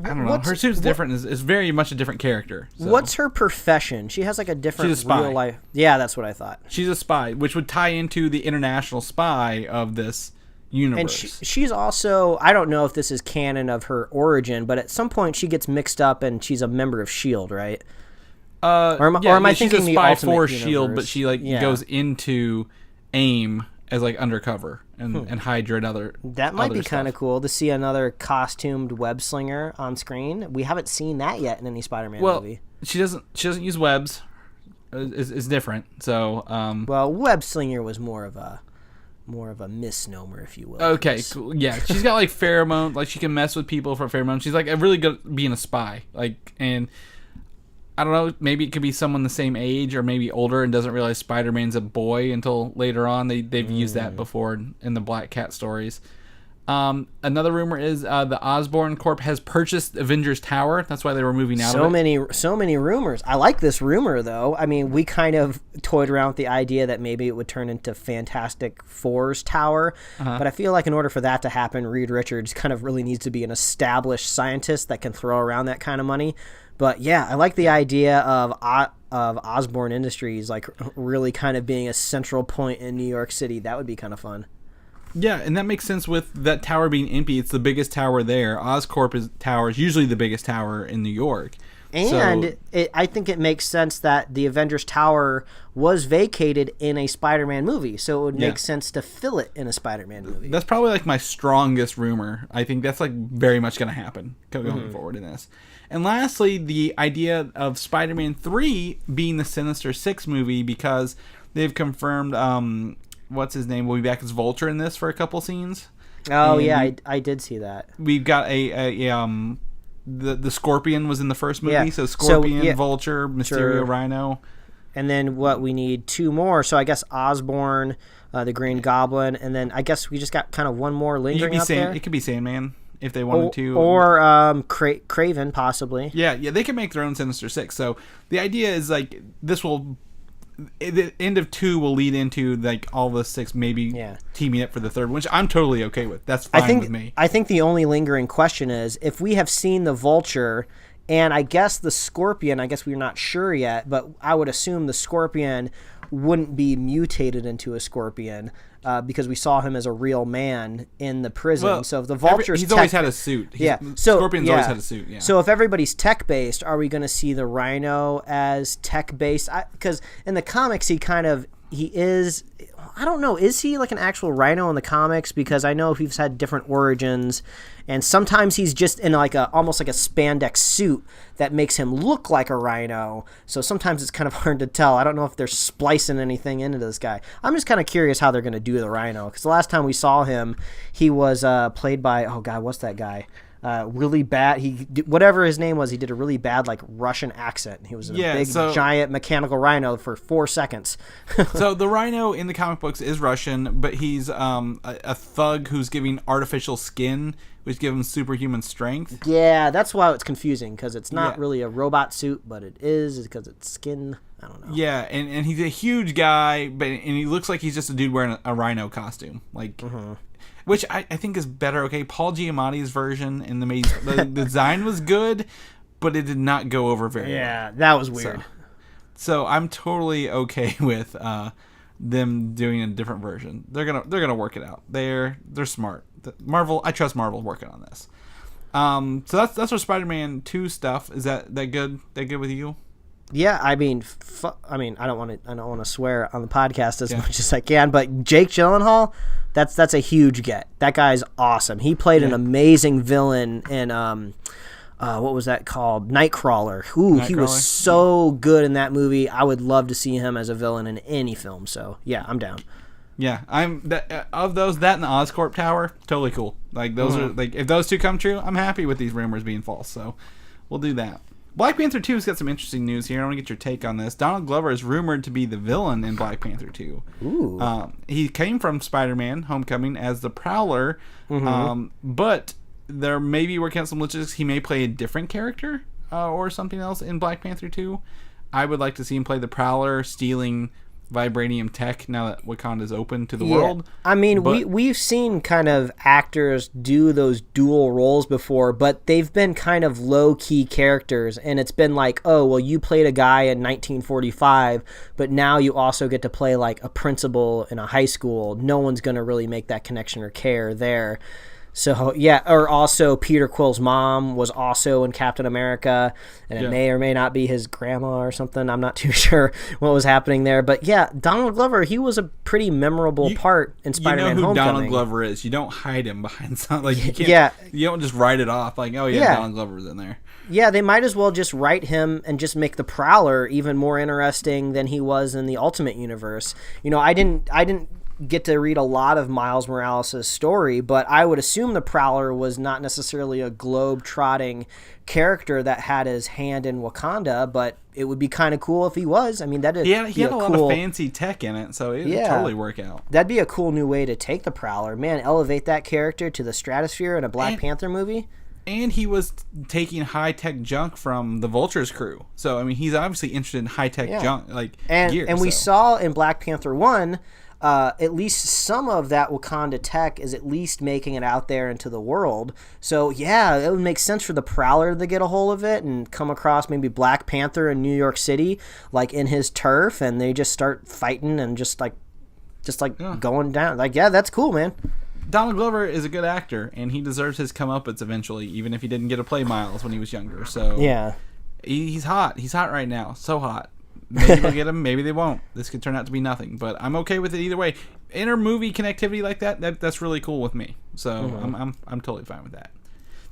don't know. Her suit's different. Is very much a different character. So. What's her profession? She has a different She's a spy. Real life. Yeah, that's what I thought. She's a spy, which would tie into the international spy of this universe. And she's also, I don't know if this is canon of her origin, but at some point she gets mixed up and she's a member of S.H.I.E.L.D., right? Or am I thinking she's a spy for S.H.I.E.L.D., but she goes into AIM as undercover and Hydra and other. That might be kind of cool to see another costumed web slinger on screen. We haven't seen that yet in any Spider-Man movie. She doesn't use webs. Is different. So web slinger was more of a misnomer, if you will. Okay, cool. Yeah, she's got pheromone. She can mess with people for pheromones. She's really good at being a spy. And I don't know, maybe it could be someone the same age or maybe older and doesn't realize Spider-Man's a boy until later on. They've used that before in the Black Cat stories. Another rumor is the Osborn Corp has purchased Avengers Tower. That's why they were moving out of it. So many rumors. I like this rumor, though. I mean, we kind of toyed around with the idea that maybe it would turn into Fantastic Four's Tower. But I feel like in order for that to happen, Reed Richards kind of really needs to be an established scientist that can throw around that kind of money. But yeah, I like the idea of Osborn Industries really kind of being a central point in New York City. That would be kind of fun. Yeah, and that makes sense with that tower being empty. It's the biggest tower there. Oscorp tower is usually the biggest tower in New York. And I think it makes sense that the Avengers Tower was vacated in a Spider-Man movie, so it would make sense to fill it in a Spider-Man movie. That's probably like my strongest rumor. I think that's like very much going to happen going forward in this. And lastly, the idea of Spider-Man 3 being the Sinister Six movie, because they've confirmed what's his name will be back as Vulture in this for a couple scenes. Oh, and yeah, I did see that. We've got the Scorpion was in the first movie, so Scorpion, Vulture, Mysterio, Rhino. And then what, we need two more, so I guess Osborn, the Green Goblin, and then I guess we just got kind of one more lingering out there. It could be Sandman if they wanted to. Or Craven, possibly. Yeah, they can make their own Sinister Six. So the idea is like this will... The end of 2 will lead into like all the 6 maybe teaming up for the third, which I'm totally okay with. That's fine with me. I think the only lingering question is if we have seen the Vulture and I guess the Scorpion, I guess we're not sure yet, but I would assume the Scorpion wouldn't be mutated into a Scorpion because we saw him as a real man in the prison. Well, so if the Vulture's he's always had a suit. Scorpion's always had a suit. Yeah. So if everybody's tech based, are we going to see the Rhino as tech based? Because in the comics, he is. I don't know. Is he like an actual Rhino in the comics? Because I know he's had different origins, and sometimes he's just in like almost like a spandex suit that makes him look like a Rhino. So sometimes it's kind of hard to tell. I don't know if they're splicing anything into this guy. I'm just kind of curious how they're going to do the Rhino, because the last time we saw him, he was played by what's that guy? Really bad. Whatever his name was, he did a really bad like Russian accent. He was in a big giant mechanical rhino for 4 seconds. So the Rhino in the comic books is Russian, but he's a thug who's giving artificial skin, which gives him superhuman strength. Yeah, that's why it's confusing, because it's not really a robot suit, but it is because it's skin. I don't know. Yeah, and he's a huge guy, and he looks like he's just a dude wearing a rhino costume, like. Which I think is better. Okay, Paul Giamatti's version in the design was good, but it did not go over very well. Yeah, that was weird. So I'm totally okay with them doing a different version. They're gonna work it out. They're smart. Marvel, I trust Marvel working on this. So that's our Spider-Man 2 stuff. Is that good? That good with you? Yeah, I mean, I don't want to swear on the podcast as much as I can, but Jake Gyllenhaal, that's a huge get. That guy's awesome. He played an amazing villain in what was that called? Nightcrawler. He was so good in that movie. I would love to see him as a villain in any film. So yeah, I'm down. Yeah, of those, that and the Oscorp Tower, totally cool. Like those are like, if those two come true, I'm happy with these rumors being false. So we'll do that. Black Panther 2's got some interesting news here. I want to get your take on this. Donald Glover is rumored to be the villain in Black Panther 2. Ooh. He came from Spider-Man Homecoming as the Prowler, but there may be working out some logistics. He may play a different character or something else in Black Panther 2. I would like to see him play the Prowler, stealing vibranium tech now that Wakanda's open to the world. I mean, we've seen kind of actors do those dual roles before, but they've been kind of low-key characters, and it's been like, oh, well, you played a guy in 1945, but now you also get to play like a principal in a high school. No one's going to really make that connection or care there. So, yeah, or also Peter Quill's mom was also in Captain America, and it may or may not be his grandma or something. I'm not too sure what was happening there. But, yeah, Donald Glover, he was a pretty memorable part in Spider-Man Homecoming. You know who Donald Glover is. You don't hide him behind something. Like, you can't, you don't just write it off like, oh, Donald Glover's in there. Yeah, they might as well just write him and just make the Prowler even more interesting than he was in the Ultimate Universe. You know, I didn't get to read a lot of Miles Morales' story, but I would assume the Prowler was not necessarily a globe-trotting character that had his hand in Wakanda, but it would be kind of cool if he was. I mean, he had a lot of fancy tech in it, so it would totally work out. That'd be a cool new way to take the Prowler. Man, elevate that character to the stratosphere in a Black Panther movie. And he was taking high-tech junk from the Vulture's crew. So, I mean, he's obviously interested in high-tech junk, like gear. And we saw in Black Panther 1... at least some of that Wakanda tech is at least making it out there into the world. So, yeah, it would make sense for the Prowler to get a hold of it and come across maybe Black Panther in New York City, like in his turf, and they just start fighting and just like going down. Like, yeah, that's cool, man. Donald Glover is a good actor, and he deserves his comeuppance eventually, even if he didn't get to play Miles when he was younger. So Yeah. he's hot. He's hot right now. So hot. Maybe they'll get him. Maybe they won't. This could turn out to be nothing. But I'm okay with it either way. Inter-movie connectivity like that's really cool with me. So I'm totally fine with that.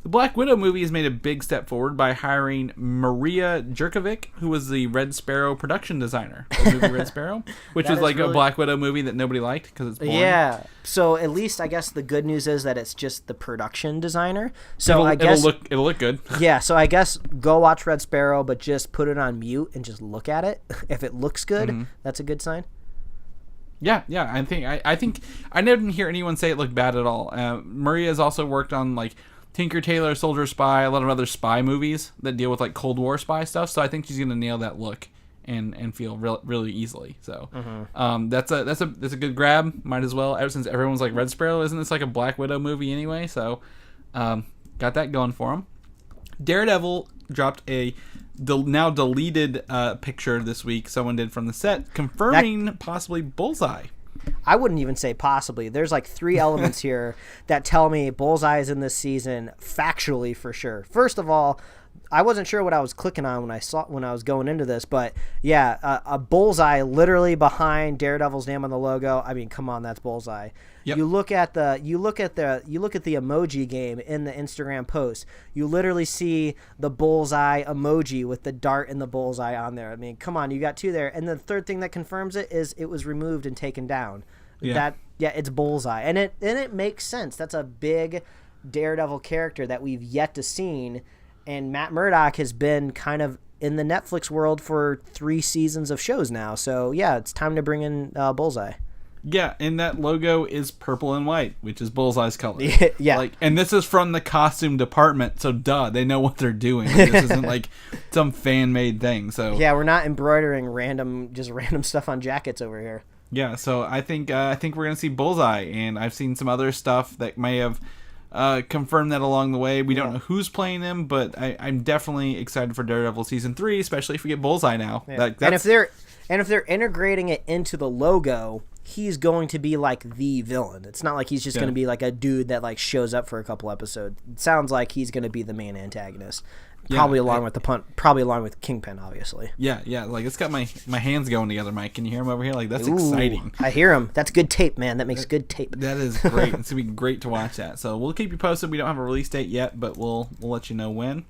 The Black Widow movie has made a big step forward by hiring Maria Jerkovic, who was the Red Sparrow production designer of the movie Red Sparrow, which was like a Black Widow movie that nobody liked because it's boring. Yeah. So at least I guess the good news is that it's just the production designer. So it'll look good. Yeah. So I guess go watch Red Sparrow, but just put it on mute and just look at it. If it looks good, that's a good sign. Yeah. I think I didn't hear anyone say it looked bad at all. Maria has also worked on like Tinker Tailor, Soldier Spy, a lot of other spy movies that deal with like Cold War spy stuff. So I think she's gonna nail that look and feel really easily. So that's a good grab. Might as well. Ever since everyone's like Red Sparrow, isn't this like a Black Widow movie anyway? So got that going for him. Daredevil dropped a now deleted picture this week. Someone did from the set confirming possibly Bullseye. I wouldn't even say possibly. There's like 3 elements here that tell me Bullseye is in this season factually for sure. First of all, I wasn't sure what I was clicking on when I was going into this, but yeah, a bullseye literally behind Daredevil's name on the logo. I mean, come on, that's Bullseye. Yep. You look at the emoji game in the Instagram post. You literally see the bullseye emoji with the dart and the bullseye on there. I mean, come on, you got 2 there. And the third thing that confirms it is it was removed and taken down. Yeah. It's Bullseye, and it makes sense. That's a big Daredevil character that we've yet to seen. And Matt Murdock has been kind of in the Netflix world for 3 seasons of shows now. So, yeah, it's time to bring in Bullseye. Yeah, and that logo is purple and white, which is Bullseye's color. Yeah. And this is from the costume department, so they know what they're doing. This isn't like some fan-made thing. So yeah, we're not embroidering random stuff on jackets over here. Yeah, so I think we're going to see Bullseye, and I've seen some other stuff that may have confirmed that along the way. We don't know who's playing him, but I'm definitely excited for Daredevil Season 3, especially if we get Bullseye now. Yeah. And if they're integrating it into the logo, he's going to be like the villain. It's not like he's just going to be like a dude that like shows up for a couple episodes. It sounds like he's going to be the main antagonist. Probably along with Kingpin, obviously. Yeah, like it's got my hands going together, Mike. Can you hear him over here? Like that's exciting. I hear him. That's good tape, man. That makes good tape. That is great. It's gonna be great to watch that. So we'll keep you posted. We don't have a release date yet, but we'll let you know when.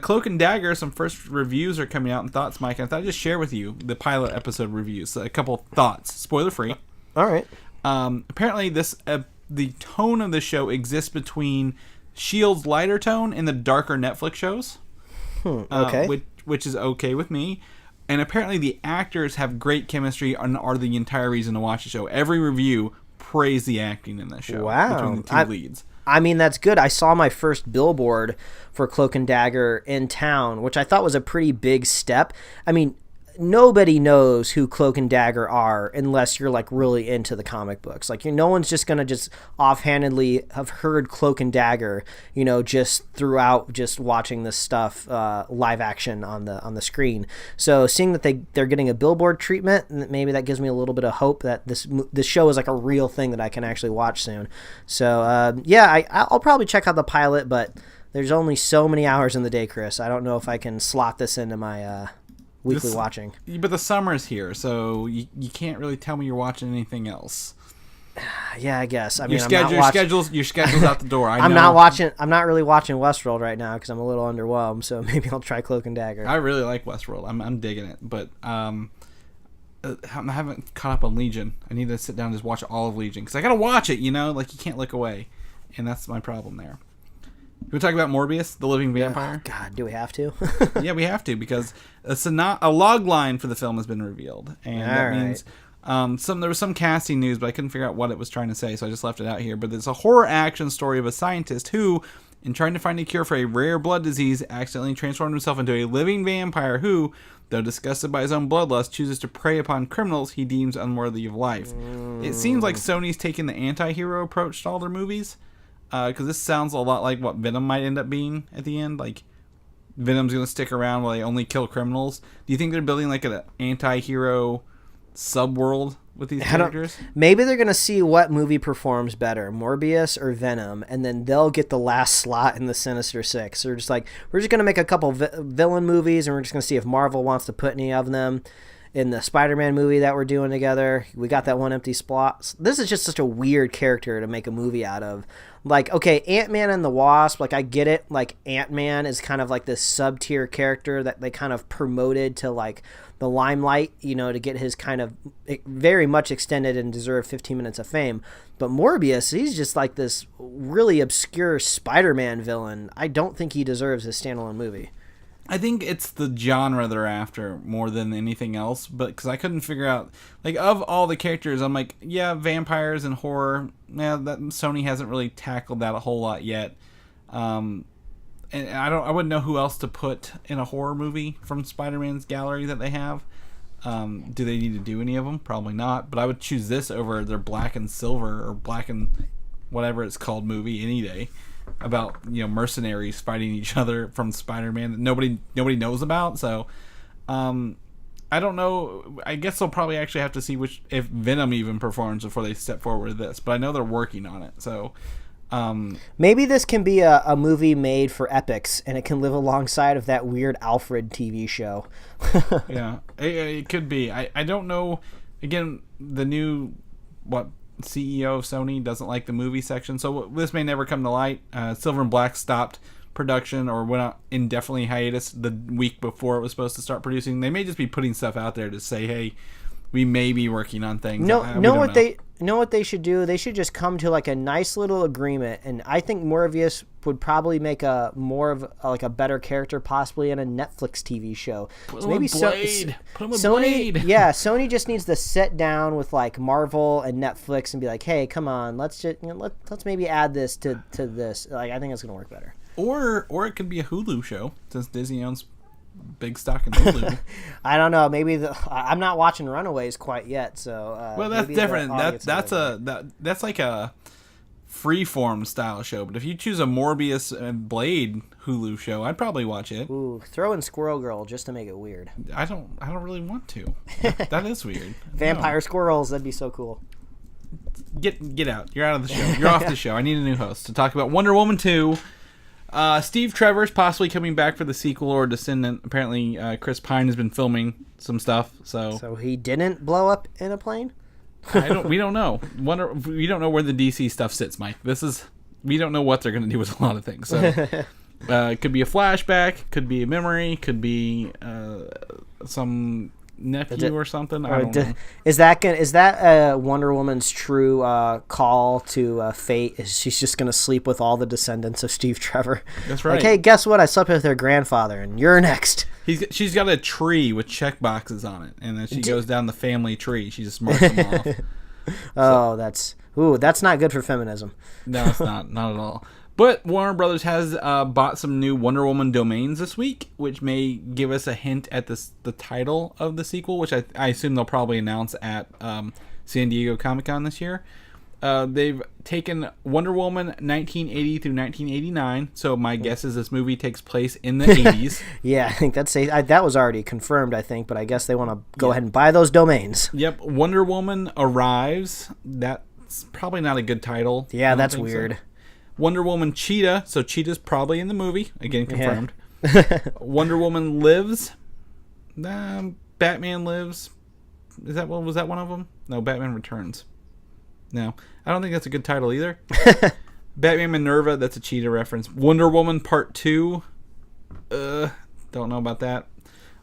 Cloak and Dagger, some first reviews are coming out and thoughts, Mike. And I thought I'd just share with you the pilot episode reviews. So a couple thoughts, spoiler free. All right. Apparently, the tone of the show exists between S.H.I.E.L.D.'s lighter tone and the darker Netflix shows. Okay. Which is okay with me. And apparently the actors have great chemistry and are the entire reason to watch the show. Every review praised the acting in this show. Wow. Between the two leads. I mean, that's good. I saw my first billboard for Cloak and Dagger in town, which I thought was a pretty big step. I mean, nobody knows who Cloak and Dagger are unless you're like really into the comic books. Like, no one's just gonna just offhandedly have heard Cloak and Dagger, just throughout just watching this stuff live action on the screen. So seeing that they're getting a billboard treatment, maybe that gives me a little bit of hope that this show is like a real thing that I can actually watch soon. So I'll probably check out the pilot, but there's only so many hours in the day, Chris. I don't know if I can slot this into my weekly watching. But the summer's here, so you can't really tell me you're watching anything else. Yeah, I guess. Your schedule's out the door. I'm not really watching Westworld right now because I'm a little underwhelmed. So maybe I'll try Cloak and Dagger. I really like Westworld. I'm digging it, but I haven't caught up on Legion. I need to sit down and just watch all of Legion because I gotta watch it. Like you can't look away, and that's my problem there. We talk about Morbius, the living vampire. Oh, God, do we have to? Yeah, we have to because a log line for the film has been revealed, and that means there was some casting news, but I couldn't figure out what it was trying to say, so I just left it out here. But it's a horror action story of a scientist who, in trying to find a cure for a rare blood disease, accidentally transformed himself into a living vampire who, though disgusted by his own bloodlust, chooses to prey upon criminals he deems unworthy of life. It seems like Sony's taken the anti-hero approach to all their movies. Because this sounds a lot like what Venom might end up being at the end. Like, Venom's going to stick around while they only kill criminals. Do you think they're building like an anti-hero sub-world with these characters. Maybe they're going to see what movie performs better, Morbius or Venom, and then they'll get the last slot in the Sinister Six. They're just like, we're just going to make a couple villain movies, and we're just going to see if Marvel wants to put any of them in the Spider-Man movie that we're doing together. We got that one empty spot. This is just such a weird character to make a movie out of. Like, okay, Ant-Man and the Wasp, like, I get it. Like, Ant-Man is kind of like this sub-tier character that they kind of promoted to, like, the limelight, you know, to get his kind of very much extended and deserved 15 minutes of fame. But Morbius, he's just like this really obscure Spider-Man villain. I don't think he deserves a standalone movie. I think it's the genre they're after more than anything else, but because I couldn't figure out, like, of all the characters, I'm like, yeah, vampires and horror, yeah, that Sony hasn't really tackled that a whole lot yet, and I wouldn't know who else to put in a horror movie from Spider-Man's gallery that they have. Do they need to do any of them? Probably not, but I would choose this over their Black and Silver or Black and whatever it's called movie any day. About, you know, mercenaries fighting each other from Spider-Man that nobody knows about. So I don't know. I guess they'll probably actually have to see if Venom even performs before they step forward with this. But I know they're working on it. So maybe this can be a movie made for Epix, and it can live alongside of that weird Alfred TV show. Yeah, it could be. I don't know. Again, the new CEO of Sony doesn't like the movie section, so this may never come to light. Silver and Black stopped production or went on indefinitely hiatus the week before it was supposed to start producing. They may just be putting stuff out there to say, hey, we may be working on things. Know what they should do? They should just come to like a nice little agreement, and I think Morbius would probably make a more of like a better character possibly in a Netflix TV show. Put him with Blade. Put him with Sony, Blade. Yeah, Sony just needs to sit down with like Marvel and Netflix and be like, hey, come on, let's just let's maybe add this to this. Like, I think it's gonna work better. Or it could be a Hulu show since Disney owns big stock in Hulu. I don't know. Maybe I'm not watching Runaways quite yet, so. Well, that's different. That's like a freeform style show. But if you choose a Morbius and Blade Hulu show, I'd probably watch it. Ooh, throw in Squirrel Girl just to make it weird. I don't really want to. That is weird. Vampire squirrels. That'd be so cool. Get out. You're out of the show. You're off the show. I need a new host to talk about Wonder Woman 2. Steve Trevor's possibly coming back for the sequel or Descendant. Apparently, Chris Pine has been filming some stuff. So he didn't blow up in a plane? We don't know. We don't know where the DC stuff sits, Mike. We don't know what they're going to do with a lot of things. So it could be a flashback, could be a memory, could be some nephew or something. I don't know. Is that Wonder Woman's true call to fate? Is she's just gonna sleep with all the descendants of Steve Trevor? That's right. Like, hey, guess what? I slept with her grandfather, and you're next. She's got a tree with check boxes on it, and then she goes down the family tree. She just marks them off. That's not good for feminism. No, it's not at all. But Warner Brothers has bought some new Wonder Woman domains this week, which may give us a hint at the title of the sequel, which I assume they'll probably announce at San Diego Comic-Con this year. They've taken Wonder Woman 1980 through 1989, so my guess is this movie takes place in the 80s. Yeah, I think that was already confirmed, I think, but I guess they want to go ahead and buy those domains. Yep, Wonder Woman Arrives. That's probably not a good title. Yeah, that's weird. So. Wonder Woman Cheetah, so Cheetah's probably in the movie. Again, confirmed. Yeah. Wonder Woman Lives. Batman Lives. Was that one of them? No, Batman Returns. No, I don't think that's a good title either. Batman Minerva, that's a Cheetah reference. Wonder Woman Part 2. Don't know about that.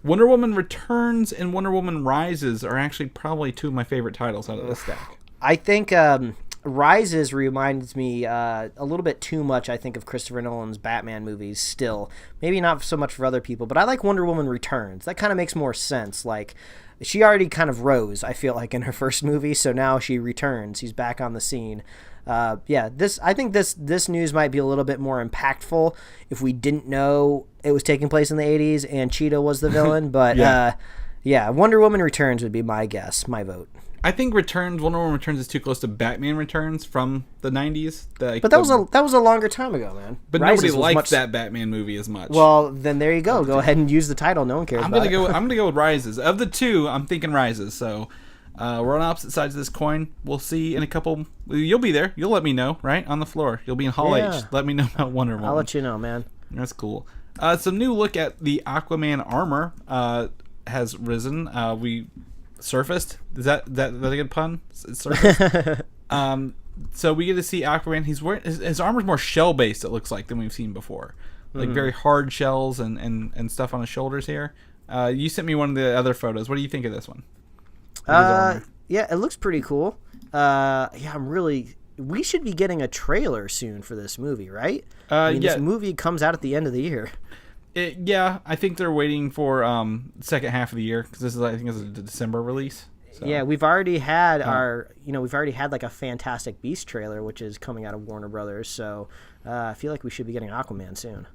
Wonder Woman Returns and Wonder Woman Rises are actually probably two of my favorite titles out of this stack. I think Rises reminds me a little bit too much, I think, of Christopher Nolan's Batman movies still. Maybe not so much for other people, but I like Wonder Woman Returns. That kind of makes more sense. Like, she already kind of rose, I feel like, in her first movie, so now she returns. She's back on the scene. I think this news might be a little bit more impactful if we didn't know it was taking place in the 80s and Cheetah was the villain, but Wonder Woman Returns would be my guess, my vote. I think Wonder Woman Returns is too close to Batman Returns from the 90s. But that was a longer time ago, man. But nobody liked that Batman movie as much. Well, then there you go. Go ahead and use the title. No one cares. I'm gonna go with Rises. Of the two, I'm thinking Rises. So We're on opposite sides of this coin. We'll see in a couple. You'll be there. You'll let me know, right? On the floor. You'll be in Hall H. Let me know about Wonder Woman. I'll let you know, man. That's cool. Some new look at the Aquaman armor has risen. We surfaced. Is that a good pun? Surfaced. So we get to see Aquaman. He's wearing his armor's more shell based. It looks like than we've seen before. Like very hard shells and stuff on his shoulders here. You sent me one of the other photos. What do you think of this one? Yeah, it looks pretty cool. We should be getting a trailer soon for this movie, right? This movie comes out at the end of the year. I think they're waiting for second half of the year because this is, I think, is a December release. So. Yeah, we've already had like a Fantastic Beasts trailer, which is coming out of Warner Brothers. So I feel like we should be getting Aquaman soon.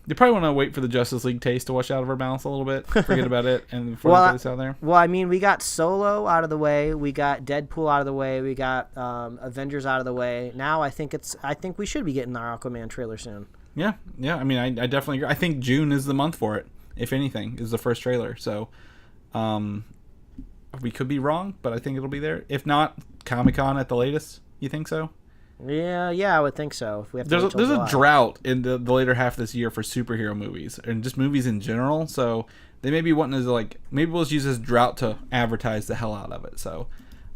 You probably want to wait for the Justice League taste to wash out of our mouths a little bit. Forget about it, and before we get this out there. Well, I mean, we got Solo out of the way, we got Deadpool out of the way, we got Avengers out of the way. Now I think we should be getting our Aquaman trailer soon. Yeah. I mean, I definitely agree. I think June is the month for it. If anything, is the first trailer. So, we could be wrong, but I think it'll be there. If not, Comic-Con at the latest. You think so? Yeah, I would think so. If we have to there's a drought in the later half of this year for superhero movies and just movies in general. So they may be wanting to maybe we'll just use this drought to advertise the hell out of it. So,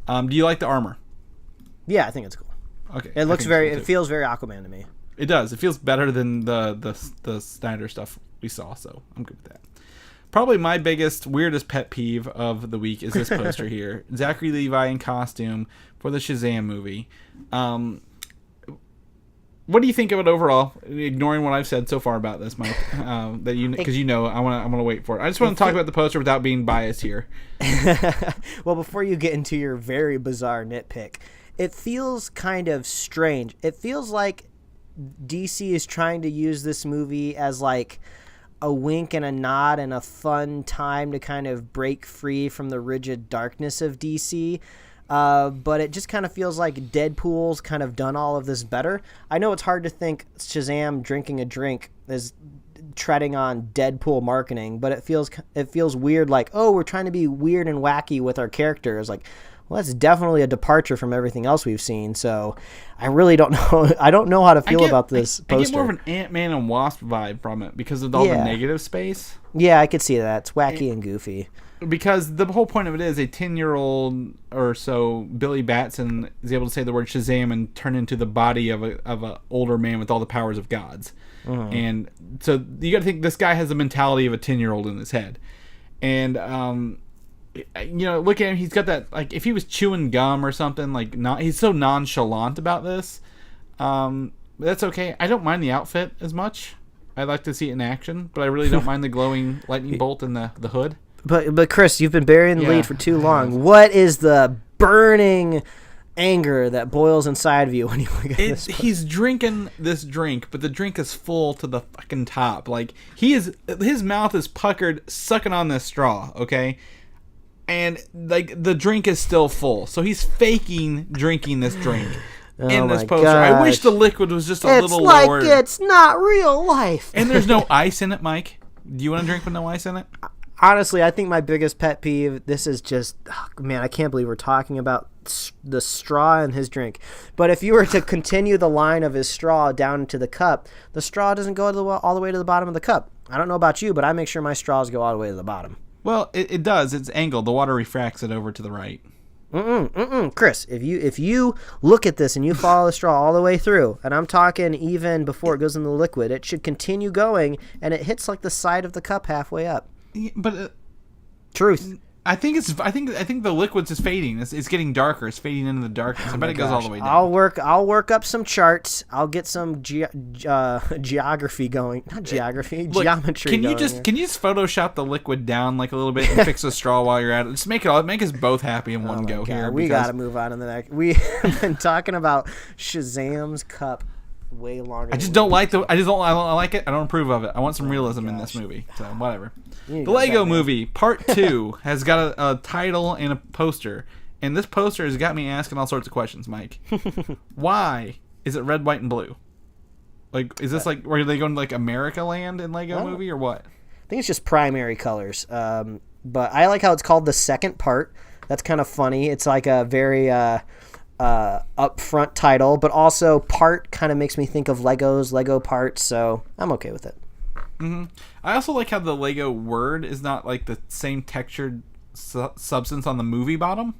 do you like the armor? Yeah, I think it's cool. Okay, it feels very Aquaman to me. It does. It feels better than the Snyder stuff we saw. So I'm good with that. Probably my weirdest pet peeve of the week is this poster here. Zachary Levi in costume for the Shazam movie. What do you think of it overall? Ignoring what I've said so far about this, Mike, because I want to wait for it. I just want to talk about the poster without being biased here. Well, before you get into your very bizarre nitpick, it feels kind of strange. It feels like DC is trying to use this movie as like a wink and a nod and a fun time to kind of break free from the rigid darkness of DC. But it just kind of feels like Deadpool's kind of done all of this better. I know it's hard to think Shazam drinking a drink is treading on Deadpool marketing, but it feels weird. Like, oh, we're trying to be weird and wacky with our characters. Like, well, that's definitely a departure from everything else we've seen. So I really don't know. I don't know how to feel about this poster. I get more of an Ant-Man and Wasp vibe from it because of all the negative space. Yeah, I could see that. It's wacky and goofy. Because the whole point of it is a 10-year-old or so Billy Batson is able to say the word Shazam and turn into the body of a older man with all the powers of gods. And so you got to think this guy has the mentality of a 10-year-old in his head. And look at him, he's got that, like, if he was chewing gum or something, like, he's so nonchalant about this. That's okay. I don't mind the outfit as much. I'd like to see it in action, but I really don't mind the glowing lightning bolt in the hood. But Chris, you've been burying the lead for too long. What is the burning anger that boils inside of you when you look at this? He's drinking this drink, but the drink is full to the fucking top. Like, his mouth is puckered, sucking on this straw, okay? And, like, the drink is still full. So he's faking drinking this drink in this poster. Gosh. I wish the liquid was just a little lower. It's like it's not real life. And there's no ice in it, Mike. Do you want to drink with no ice in it? Honestly, I think my biggest pet peeve, this is just, man, I can't believe we're talking about the straw in his drink. But if you were to continue the line of his straw down into the cup, the straw doesn't go all the way to the bottom of the cup. I don't know about you, but I make sure my straws go all the way to the bottom. Well, it does. It's angled. The water refracts it over to the right. Chris, if you look at this and you follow the straw all the way through, and I'm talking even before it goes in the liquid, it should continue going, and it hits like the side of the cup halfway up. But truth. I think the liquid's is fading. It's getting darker. It's fading into the darkness. I bet it goes all the way down. I'll work up some charts. I'll get some geography going. Not geography, geometry. Can you just Photoshop the liquid down like a little bit and fix the straw while you're at it? Just make us both happy in one go here. We got to move on to the next. We have been talking about Shazam's cup way longer. I don't like it. I don't approve of it. I want some realism in this movie. So whatever. The Lego Movie Part 2 has got a title and a poster, and this poster has got me asking all sorts of questions, Mike. Why is it red, white, and blue? Like, is this like where they going to like America Land in Lego Movie or what? I think it's just primary colors. But I like how it's called the second part. That's kind of funny. It's like a very upfront title, but also part kind of makes me think of Lego parts, so I'm okay with it. Mm-hmm. I also like how the Lego word is not like the same textured substance on the movie bottom.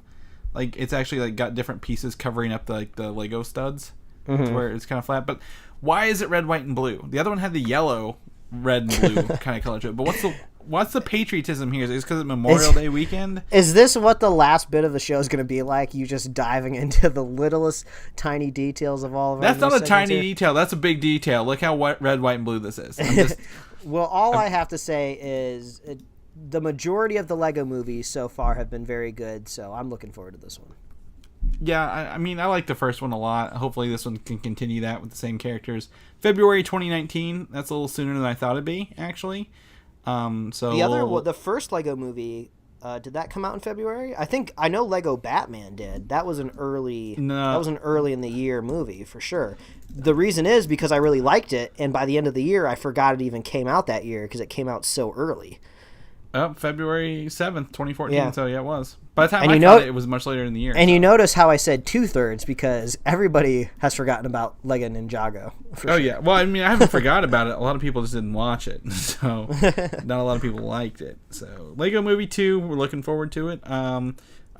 Like it's actually like got different pieces covering up the Lego studs, where it's kind of flat. But why is it red, white, and blue? The other one had the yellow, red, and blue kind of color to it. But what's the patriotism here? Is it because it's Memorial Day weekend? Is this what the last bit of the show is going to be like? You just diving into the littlest tiny details of all of That's not a tiny detail. That's a big detail. Look how red, white, and blue this is. Well, all I have to say is the majority of the Lego movies so far have been very good, so I'm looking forward to this one. Yeah, I mean, I like the first one a lot. Hopefully this one can continue that with the same characters. February 2019, that's a little sooner than I thought it'd be, actually. The first Lego movie, did that come out in February? I know Lego Batman did. That was an early in the year movie for sure. The reason is because I really liked it, and by the end of the year I forgot it even came out that year because it came out so early. Oh, February 7th, 2014. Yeah. So yeah, it was. By the time it was much later in the year. And you notice how I said 2/3 because everybody has forgotten about Lego Ninjago. Sure. Yeah. Well, I mean, I haven't forgot about it. A lot of people just didn't watch it, so not a lot of people liked it. So Lego Movie 2, we're looking forward to it.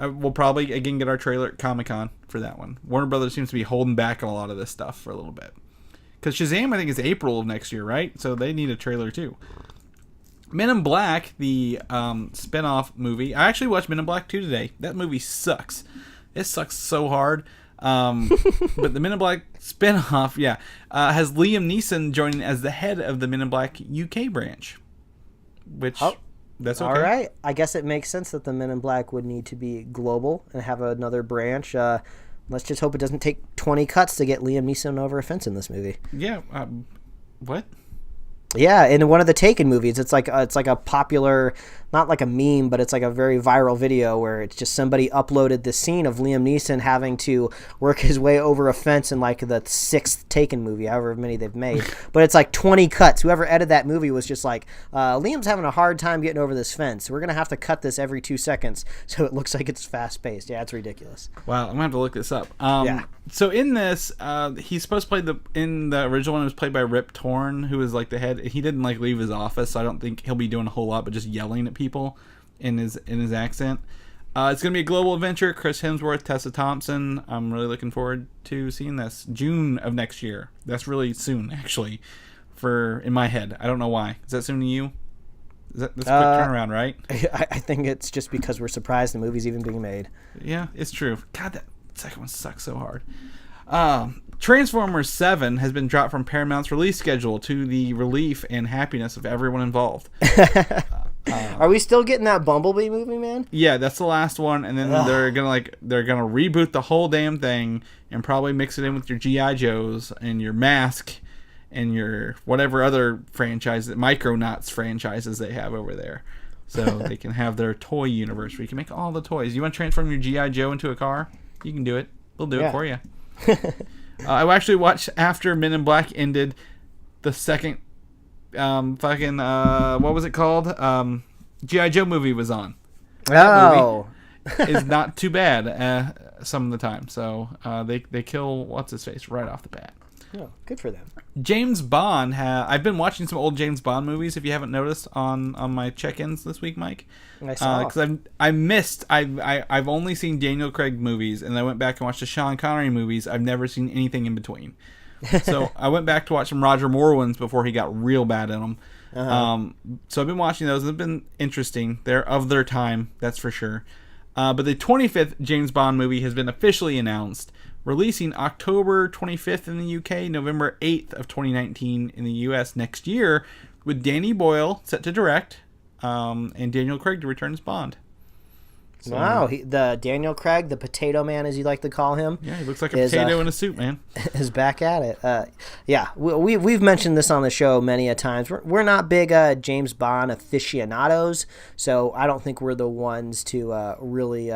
We'll probably again get our trailer at Comic-Con for that one. Warner Brothers seems to be holding back on a lot of this stuff for a little bit because Shazam I think is April of next year, right? So they need a trailer too. Men in Black, the spin-off movie. I actually watched Men in Black 2 today. That movie sucks. It sucks so hard. But the Men in Black spin-off, has Liam Neeson joining as the head of the Men in Black UK branch. Which, that's okay. All right. I guess it makes sense that the Men in Black would need to be global and have another branch. Let's just hope it doesn't take 20 cuts to get Liam Neeson over a fence in this movie. Yeah. What? Yeah, in one of the Taken movies, it's like a popular, not like a meme, but it's like a very viral video where it's just somebody uploaded the scene of Liam Neeson having to work his way over a fence in like the 6th Taken movie, however many they've made. But it's like 20 cuts. Whoever edited that movie was just like, Liam's having a hard time getting over this fence. We're going to have to cut this every 2 seconds so it looks like it's fast-paced. Yeah, it's ridiculous. Wow, I'm going to have to look this up. Yeah. So in this, he's supposed to play in the original one, it was played by Rip Torn, who was like the head. He didn't like leave his office, so I don't think he'll be doing a whole lot, but just yelling at people in his accent. It's going to be a global adventure. Chris Hemsworth, Tessa Thompson. I'm really looking forward to seeing this. June of next year. That's really soon, actually, in my head. I don't know why. Is that soon to you? That's a quick turnaround, right? I think it's just because we're surprised the movie's even being made. Yeah, it's true. God, that second one sucks so hard. Transformers 7 has been dropped from Paramount's release schedule to the relief and happiness of everyone involved. Are we still getting that Bumblebee movie, man? Yeah, that's the last one, and then they're gonna reboot the whole damn thing and probably mix it in with your G.I. Joes and your Mask and your whatever other franchise, Micronauts franchises they have over there. So they can have their toy universe where you can make all the toys. You want to transform your G.I. Joe into a car? You can do it. We'll do it for you. I actually watched after Men in Black ended the second what was it called? G.I. Joe movie was on. That movie is not too bad some of the time. So they kill what's his face right off the bat. Oh, good for them. James Bond. I've been watching some old James Bond movies. If you haven't noticed on my check-ins this week, Mike, I saw because I've only seen Daniel Craig movies, and I went back and watched the Sean Connery movies. I've never seen anything in between. So I went back to watch some Roger Moore ones before he got real bad in them. So I've been watching those. They've been interesting. They're of their time, that's for sure. But the 25th James Bond movie has been officially announced, releasing October 25th in the UK, November 8th of 2019 in the US next year, with Danny Boyle set to direct, and Daniel Craig to return as Bond. So, wow, the Daniel Craig, the Potato Man, as you like to call him. Yeah, he looks like a potato in a suit, man. Is back at it. Yeah, we've mentioned this on the show many a times. We're not big James Bond aficionados, so I don't think we're the ones to really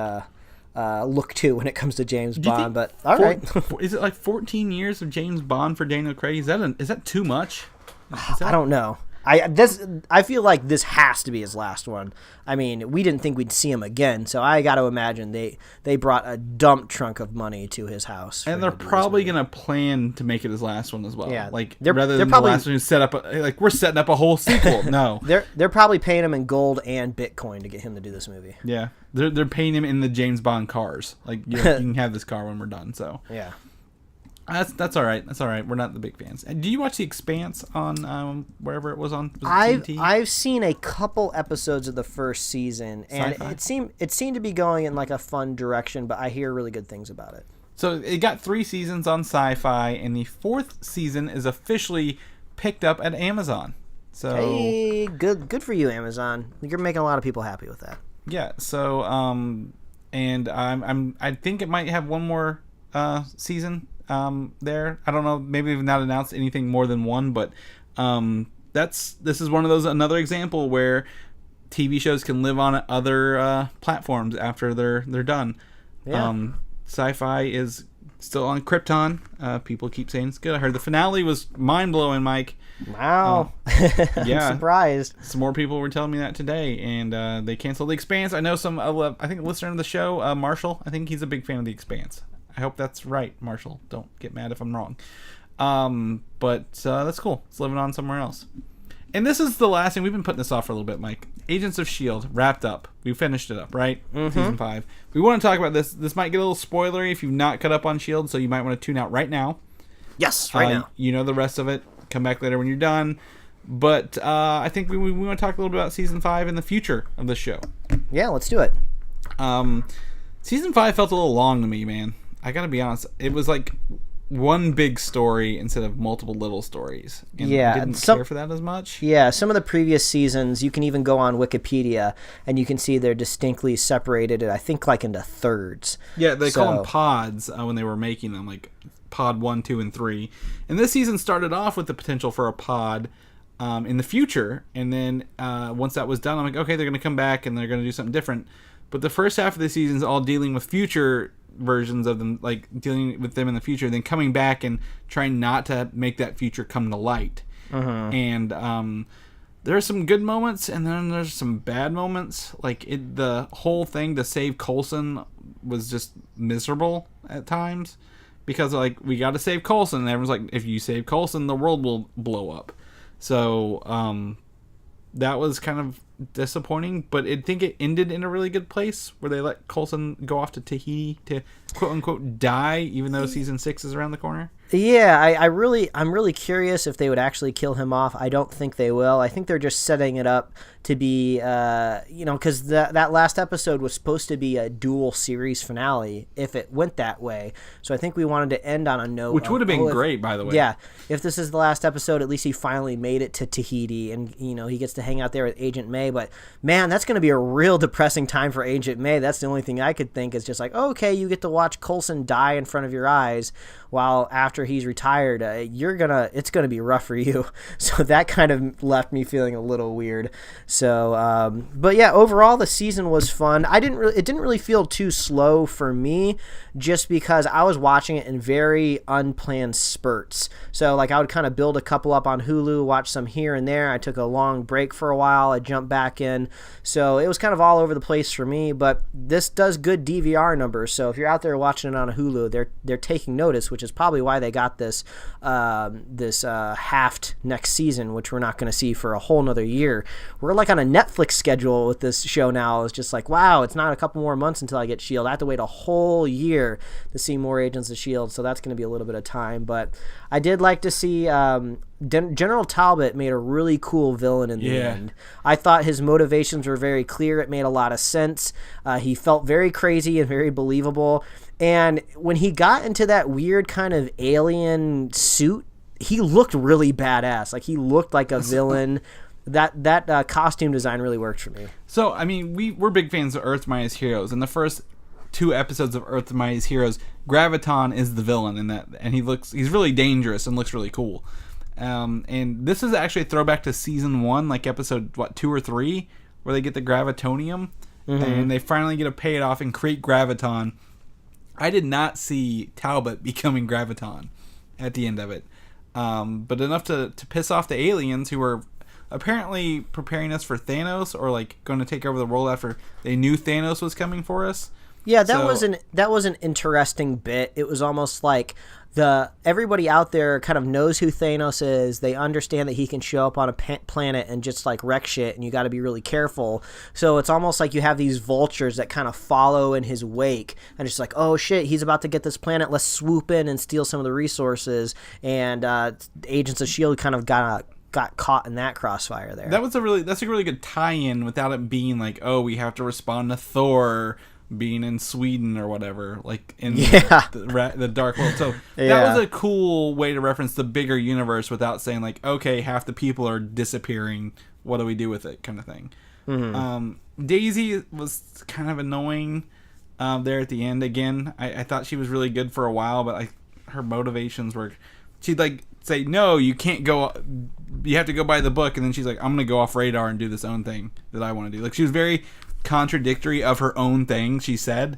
look to when it comes to James Bond. But all right, is it like 14 years of James Bond for Daniel Craig? Is that too much? I don't know. I feel like this has to be his last one. I mean, we didn't think we'd see him again, so I got to imagine they brought a dump trunk of money to his house. And they're probably going to plan to make it his last one as well. Yeah, like they're rather than probably, the last one who set up we're setting up a whole sequel. No. They're probably paying him in gold and Bitcoin to get him to do this movie. Yeah. They're paying him in the James Bond cars. Like you can have this car when we're done. So yeah. That's all right. That's all right. We're not the big fans. Do you watch The Expanse on wherever it was on? Was it TNT? I've seen a couple episodes of the first season, and Sci-fi? it seemed to be going in like a fun direction. But I hear really good things about it. So it got 3 seasons on Sci-Fi, and the 4th season is officially picked up at Amazon. So hey, good for you, Amazon. You're making a lot of people happy with that. Yeah. So and I think it might have one more season. There, I don't know. Maybe they've not announced anything more than one, but this is one of those another example where TV shows can live on other platforms after they're done. Yeah. Sci-Fi is still on Krypton. People keep saying it's good. I heard the finale was mind blowing, Mike. Wow. Yeah, I'm surprised. Some more people were telling me that today, and they canceled The Expanse. I know some. I think a listener of the show, Marshall. I think he's a big fan of The Expanse. I hope that's right, Marshall. Don't get mad if I'm wrong. But that's cool. It's living on somewhere else. And this is the last thing. We've been putting this off for a little bit, Mike. Agents of S.H.I.E.L.D. wrapped up. We finished it up, right? Mm-hmm. Season 5. We want to talk about this. This might get a little spoilery if you've not caught up on S.H.I.E.L.D., so you might want to tune out right now. Yes, right now. You know the rest of it. Come back later when you're done. But I think we want to talk a little bit about Season 5 and the future of the show. Yeah, let's do it. Season 5 felt a little long to me, man. I gotta be honest. It was like one big story instead of multiple little stories. And I didn't care for that as much. Yeah, some of the previous seasons, you can even go on Wikipedia and you can see they're distinctly separated, I think, like into thirds. Yeah, they call them pods when they were making them, like pod 1, 2, and 3. And this season started off with the potential for a pod in the future. And then once that was done, I'm like, okay, they're going to come back and they're going to do something different. But the first half of the season is all dealing with future versions of them, like dealing with them in the future, then coming back and trying not to make that future come to light. And there are some good moments, and then there's some bad moments. Like the whole thing to save Coulson was just miserable at times, because like we got to save Coulson, and everyone's like, if you save Coulson, the world will blow up. So that was kind of disappointing, but I think it ended in a really good place where they let Coulson go off to Tahiti to quote unquote die, even though season 6 is around the corner. Yeah, I'm really curious if they would actually kill him off. I don't think they will. I think they're just setting it up to be, because that last episode was supposed to be a dual series finale if it went that way. So I think we wanted to end on a note. Which would have been great, by the way. Yeah, if this is the last episode, at least he finally made it to Tahiti, and he gets to hang out there with Agent May. But man, that's going to be a real depressing time for Agent May. That's the only thing I could think is just like, okay, you get to watch Coulson die in front of your eyes, while after he's retired, it's gonna be rough for you. So that kind of left me feeling a little weird. So, but yeah, overall the season was fun. It didn't really feel too slow for me, just because I was watching it in very unplanned spurts. So like I would kind of build a couple up on Hulu, watch some here and there. I took a long break for a while. I jumped back in. So it was kind of all over the place for me. But this does good DVR numbers. So if you're out there watching it on Hulu, they're taking notice, which is probably why they got this halved next season, which we're not going to see for a whole nother year. We're like on a Netflix schedule with this show now. It's just like, wow, it's not a couple more months until I get S.H.I.E.L.D. I have to wait a whole year to see more Agents of S.H.I.E.L.D., so that's going to be a little bit of time. But I did like to see General Talbot made a really cool villain in the end. I thought his motivations were very clear. It made a lot of sense. He felt very crazy and very believable. And when he got into that weird kind of alien suit, he looked really badass. Like he looked like a villain. That costume design really worked for me. So, I mean, we're big fans of Earth's Mightiest Heroes. In the first 2 episodes of Earth's Mightiest Heroes, Graviton is the villain in that, and he's really dangerous and looks really cool. And this is actually a throwback to season 1, like episode 2 or 3, where they get the gravitonium, and they finally get to pay it off and create Graviton. I did not see Talbot becoming Graviton at the end of it, but enough to piss off the aliens, who were apparently preparing us for Thanos, or like going to take over the world after they knew Thanos was coming for us. Yeah, that was an interesting bit. It was almost like everybody out there kind of knows who Thanos is. They understand that he can show up on a planet and just like wreck shit, and you got to be really careful. So it's almost like you have these vultures that kind of follow in his wake, and it's like, oh shit, he's about to get this planet. Let's swoop in and steal some of the resources. And Agents of S.H.I.E.L.D. kind of got caught in that crossfire there. That's a really good tie-in without it being like, oh, we have to respond to Thor being in Sweden or whatever, like in the Dark World. So that was a cool way to reference the bigger universe without saying like, okay, half the people are disappearing. What do we do with it, kind of thing. Mm-hmm. Daisy was kind of annoying there at the end. Again, I thought she was really good for a while, but her motivations were, she'd like say, no, you can't go, you have to go by the book, and then she's like, I'm gonna go off radar and do this own thing that I want to do. Like, she was very contradictory of her own thing, she said,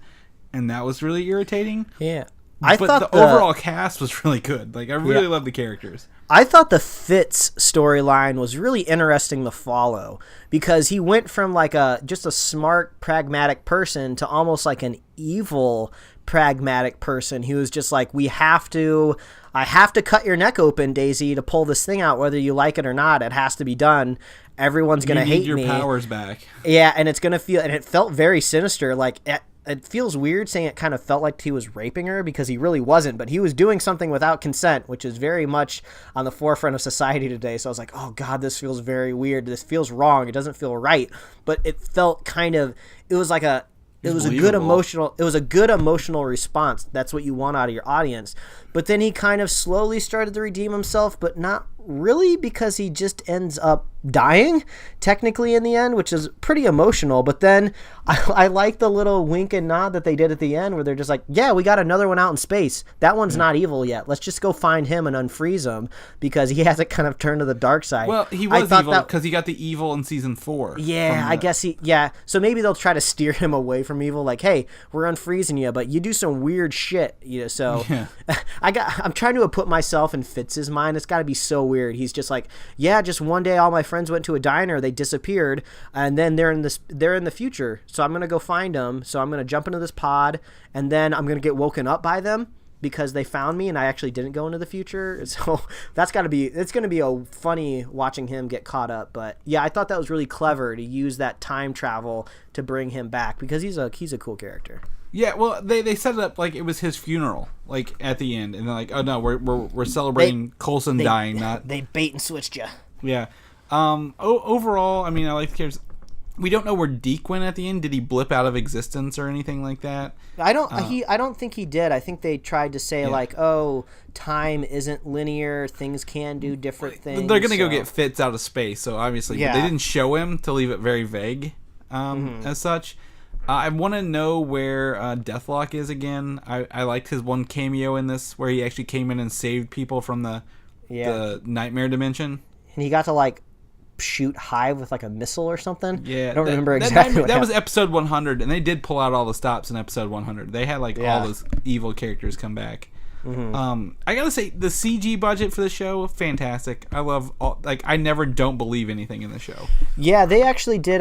and that was really irritating. Yeah. But the overall cast was really good. Like, I really loved the characters. I thought the Fitz storyline was really interesting to follow, because he went from like just a smart, pragmatic person to almost like an evil, pragmatic person who was just like, I have to cut your neck open, Daisy, to pull this thing out, whether you like it or not. It has to be done. Everyone's going to hate me. You need your powers back. Yeah, and it's going to feel, and it felt very sinister. Like, it feels weird saying it kind of felt like he was raping her, because he really wasn't, but he was doing something without consent, which is very much on the forefront of society today. So I was like, oh God, this feels very weird. This feels wrong. It doesn't feel right. But it felt kind of, it was a good emotional response. That's what you want out of your audience. But then he kind of slowly started to redeem himself, but not really, because he just ends up dying technically in the end, which is pretty emotional. But then I like the little wink and nod that they did at the end, where they're just like, yeah, we got another one out in space. That one's not evil yet. Let's just go find him and unfreeze him, because he hasn't kind of turned to the dark side. Well, he was evil because he got the evil in season 4. Yeah, I guess so maybe they'll try to steer him away from evil, like, hey, we're unfreezing you, but you do some weird shit, so I'm trying to put myself in Fitz's mind. It's got to be so weird. He's just like, yeah, just one day all my friends went to a diner, they disappeared, and then they're in the future, so I'm gonna go find them. So I'm gonna jump into this pod, and then I'm gonna get woken up by them because they found me and I actually didn't go into the future. So it's gonna be a funny watching him get caught up. But yeah, I thought that was really clever to use that time travel to bring him back, because he's a cool character. Yeah, well, they set it up like it was his funeral, like at the end, and they're like, oh no, we're celebrating Coulson dying, not they bait and switched you. Yeah. Overall, I mean, I like the characters. We don't know where Deke went at the end. Did he blip out of existence or anything like that? I don't think he did. I think they tried to say like, oh, time isn't linear. Things can do different things. They're gonna go get Fitz out of space, so obviously, but they didn't show him to leave it very vague, as such. I want to know where Deathlock is again. I liked his one cameo in this, where he actually came in and saved people from the nightmare dimension. And he got to like shoot Hive with like a missile or something. Yeah, I don't remember exactly. That was episode 100, and they did pull out all the stops in episode 100. They had like all those evil characters come back. Mm-hmm. I gotta say, the CG budget for the show, fantastic. I love I never don't believe anything in the show. Yeah, they actually did.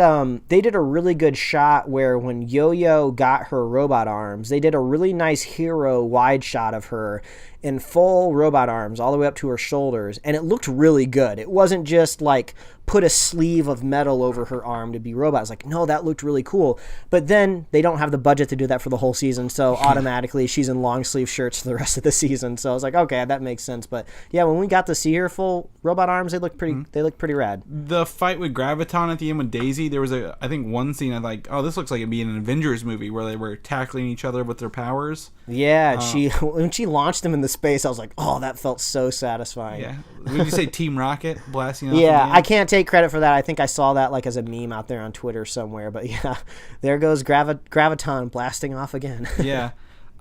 They did a really good shot where when Yo-Yo got her robot arms, they did a really nice hero wide shot of her in full robot arms all the way up to her shoulders, and it looked really good. It wasn't just like put a sleeve of metal over her arm to be robot. It's like, no, that looked really cool. But then they don't have the budget to do that for the whole season, so automatically she's in long sleeve shirts for the rest of the season. So I was like, okay, that makes sense. But yeah, when we got to see her full robot arms, they looked pretty rad. The fight with Graviton at the end with Daisy, there was I think one scene I like, oh, this looks like it'd be in an Avengers movie where they were tackling each other with their powers. Yeah, when she launched them into space, I was like, oh, that felt so satisfying. Yeah. Would you say Team Rocket blasting off? Yeah, I can't take credit for that. I think I saw that like as a meme out there on Twitter somewhere. But yeah, there goes Graviton blasting off again. Yeah.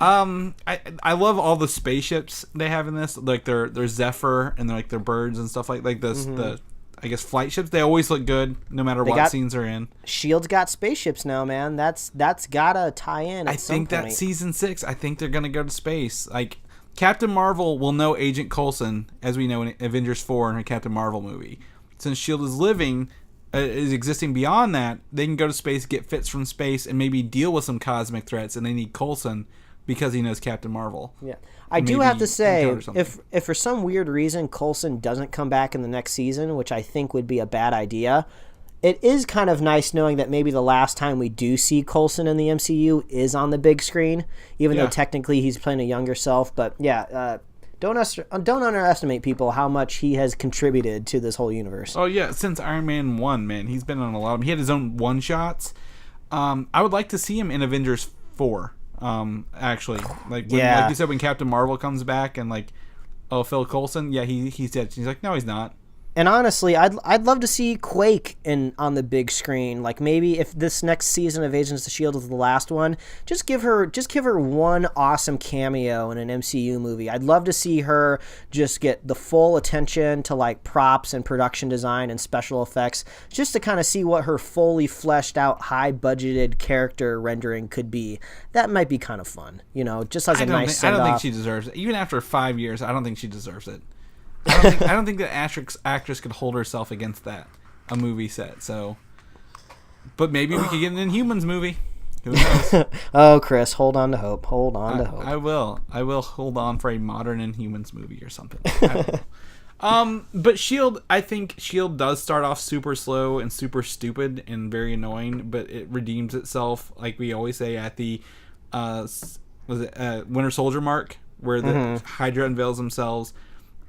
I love all the spaceships they have in this. Like their Zephyr and like their birds and stuff like this. The I guess flight ships. They always look good no matter what scenes they're in. S.H.I.E.L.D.'s got spaceships now, man. That's gotta tie in. I think that's season 6. I think they're gonna go to space. Like Captain Marvel will know Agent Coulson, as we know in Avengers 4 in her Captain Marvel movie. since S.H.I.E.L.D. is existing beyond that, they can go to space, get fits from space, and maybe deal with some cosmic threats, and they need Coulson because he knows Captain Marvel. Yeah. I do have to say, if for some weird reason Coulson doesn't come back in the next season, which I think would be a bad idea, it is kind of nice knowing that maybe the last time we do see Coulson in the MCU is on the big screen, even though technically he's playing a younger self. But yeah, don't underestimate people how much he has contributed to this whole universe. Oh yeah, since Iron Man 1, man, he's been on a lot of them. He had his own one-shots. I would like to see him in Avengers 4. Actually, like you said, when Captain Marvel comes back and like, oh, Phil Coulson, yeah, he's dead. She's like, no, he's not. And honestly, I'd love to see Quake on the big screen. Like maybe if this next season of Agents of S.H.I.E.L.D. is the last one, just give her one awesome cameo in an MCU movie. I'd love to see her just get the full attention to like props and production design and special effects, just to kind of see what her fully fleshed out, high budgeted character rendering could be. That might be kind of fun, just as a nice send-off. I don't think she deserves it. Even after 5 years, I don't think she deserves it. I don't think the actress could hold herself against a movie set. So, but maybe we could get an Inhumans movie. Who knows? Oh, Chris, hold on to hope. Hold on to hope. I will hold on for a modern Inhumans movie or something. But Shield, I think Shield does start off super slow and super stupid and very annoying, but it redeems itself, like we always say at the Winter Soldier mark, where the Hydra unveils themselves.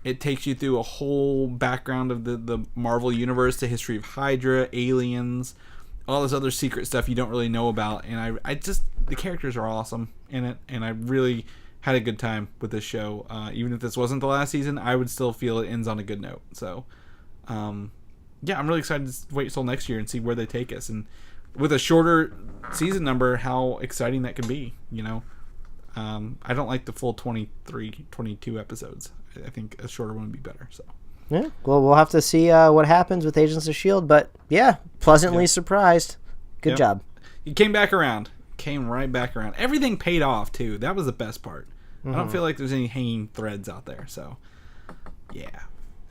It takes you through a whole background of the Marvel Universe, the history of Hydra, aliens, all this other secret stuff you don't really know about. And I just, the characters are awesome in it, and I really had a good time with this show. Even if this wasn't the last season, I would still feel it ends on a good note. So, yeah, I'm really excited to wait till next year and see where they take us. And with a shorter season number, how exciting that could be, I don't like the full 23, 22 episodes. I think a shorter one would be better. So yeah, well, we'll have to see what happens with Agents of S.H.I.E.L.D. But yeah, pleasantly surprised. Good job. You came back around. Came right back around. Everything paid off too. That was the best part. I don't feel like there's any hanging threads out there. So yeah.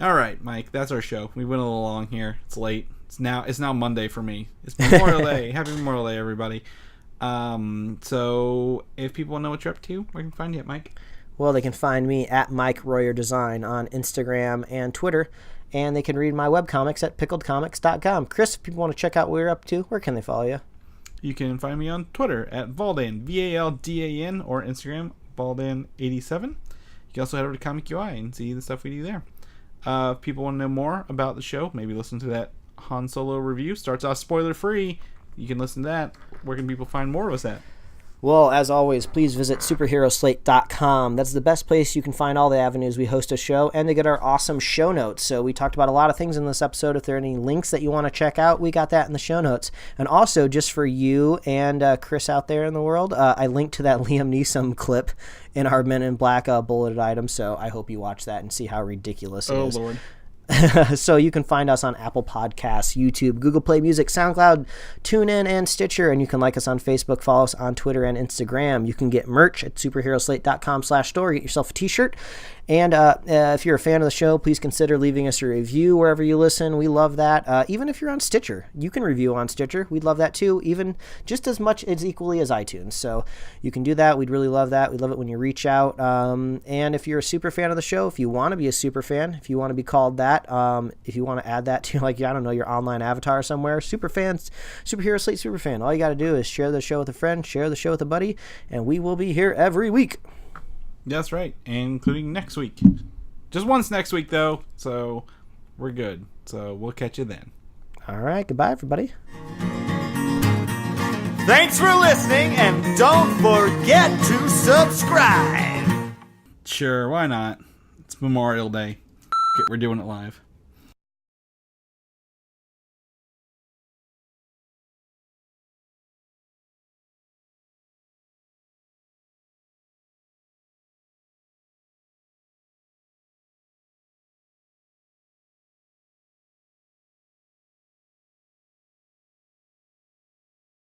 All right, Mike. That's our show. We went a little long here. It's late. It's now Monday for me. It's Memorial Day. Happy Memorial Day, everybody. So if people want to know what you're up to, where can we find you at, Mike? Well, they can find me at Mike Royer Design on Instagram and Twitter, and they can read my webcomics at pickledcomics.com. Chris, if people want to check out what you're up to, where can they follow you? You can find me on Twitter at Valdan, Valdan, or Instagram, Valdan87. You can also head over to Comic UI and see the stuff we do there. If people want to know more about the show, maybe listen to that Han Solo review. Starts off spoiler-free. You can listen to that. Where can people find more of us at? Well, as always, please visit superheroslate.com. That's the best place you can find all the avenues we host a show and to get our awesome show notes. So we talked about a lot of things in this episode. If there are any links that you want to check out, we got that in the show notes. And also, just for you and Chris out there in the world, I linked to that Liam Neeson clip in our Men in Black bulleted item. So I hope you watch that and see how ridiculous it is. Oh, Lord. So you can find us on Apple Podcasts, YouTube, Google Play Music, SoundCloud, TuneIn, and Stitcher. And you can like us on Facebook, follow us on Twitter and Instagram. You can get merch at superheroslate.com/store. Get yourself a t-shirt. And if you're a fan of the show, please consider leaving us a review wherever you listen. We love that. Even if you're on Stitcher, you can review on Stitcher. We'd love that too, even just as much as equally as iTunes. So you can do that. We'd really love that. We'd love it when you reach out. And if you're a super fan of the show, if you want to be a super fan, if you want to be called that, if you want to add that to, like, I don't know, your online avatar somewhere, super fans, Superhero Slate super fan. All you got to do is share the show with a friend, share the show with a buddy, and we will be here every week. That's right, including next week. Just once next week, though, so we're good. So we'll catch you then. All right, goodbye, everybody. Thanks for listening, and don't forget to subscribe. Sure, why not? It's Memorial Day. We're doing it live.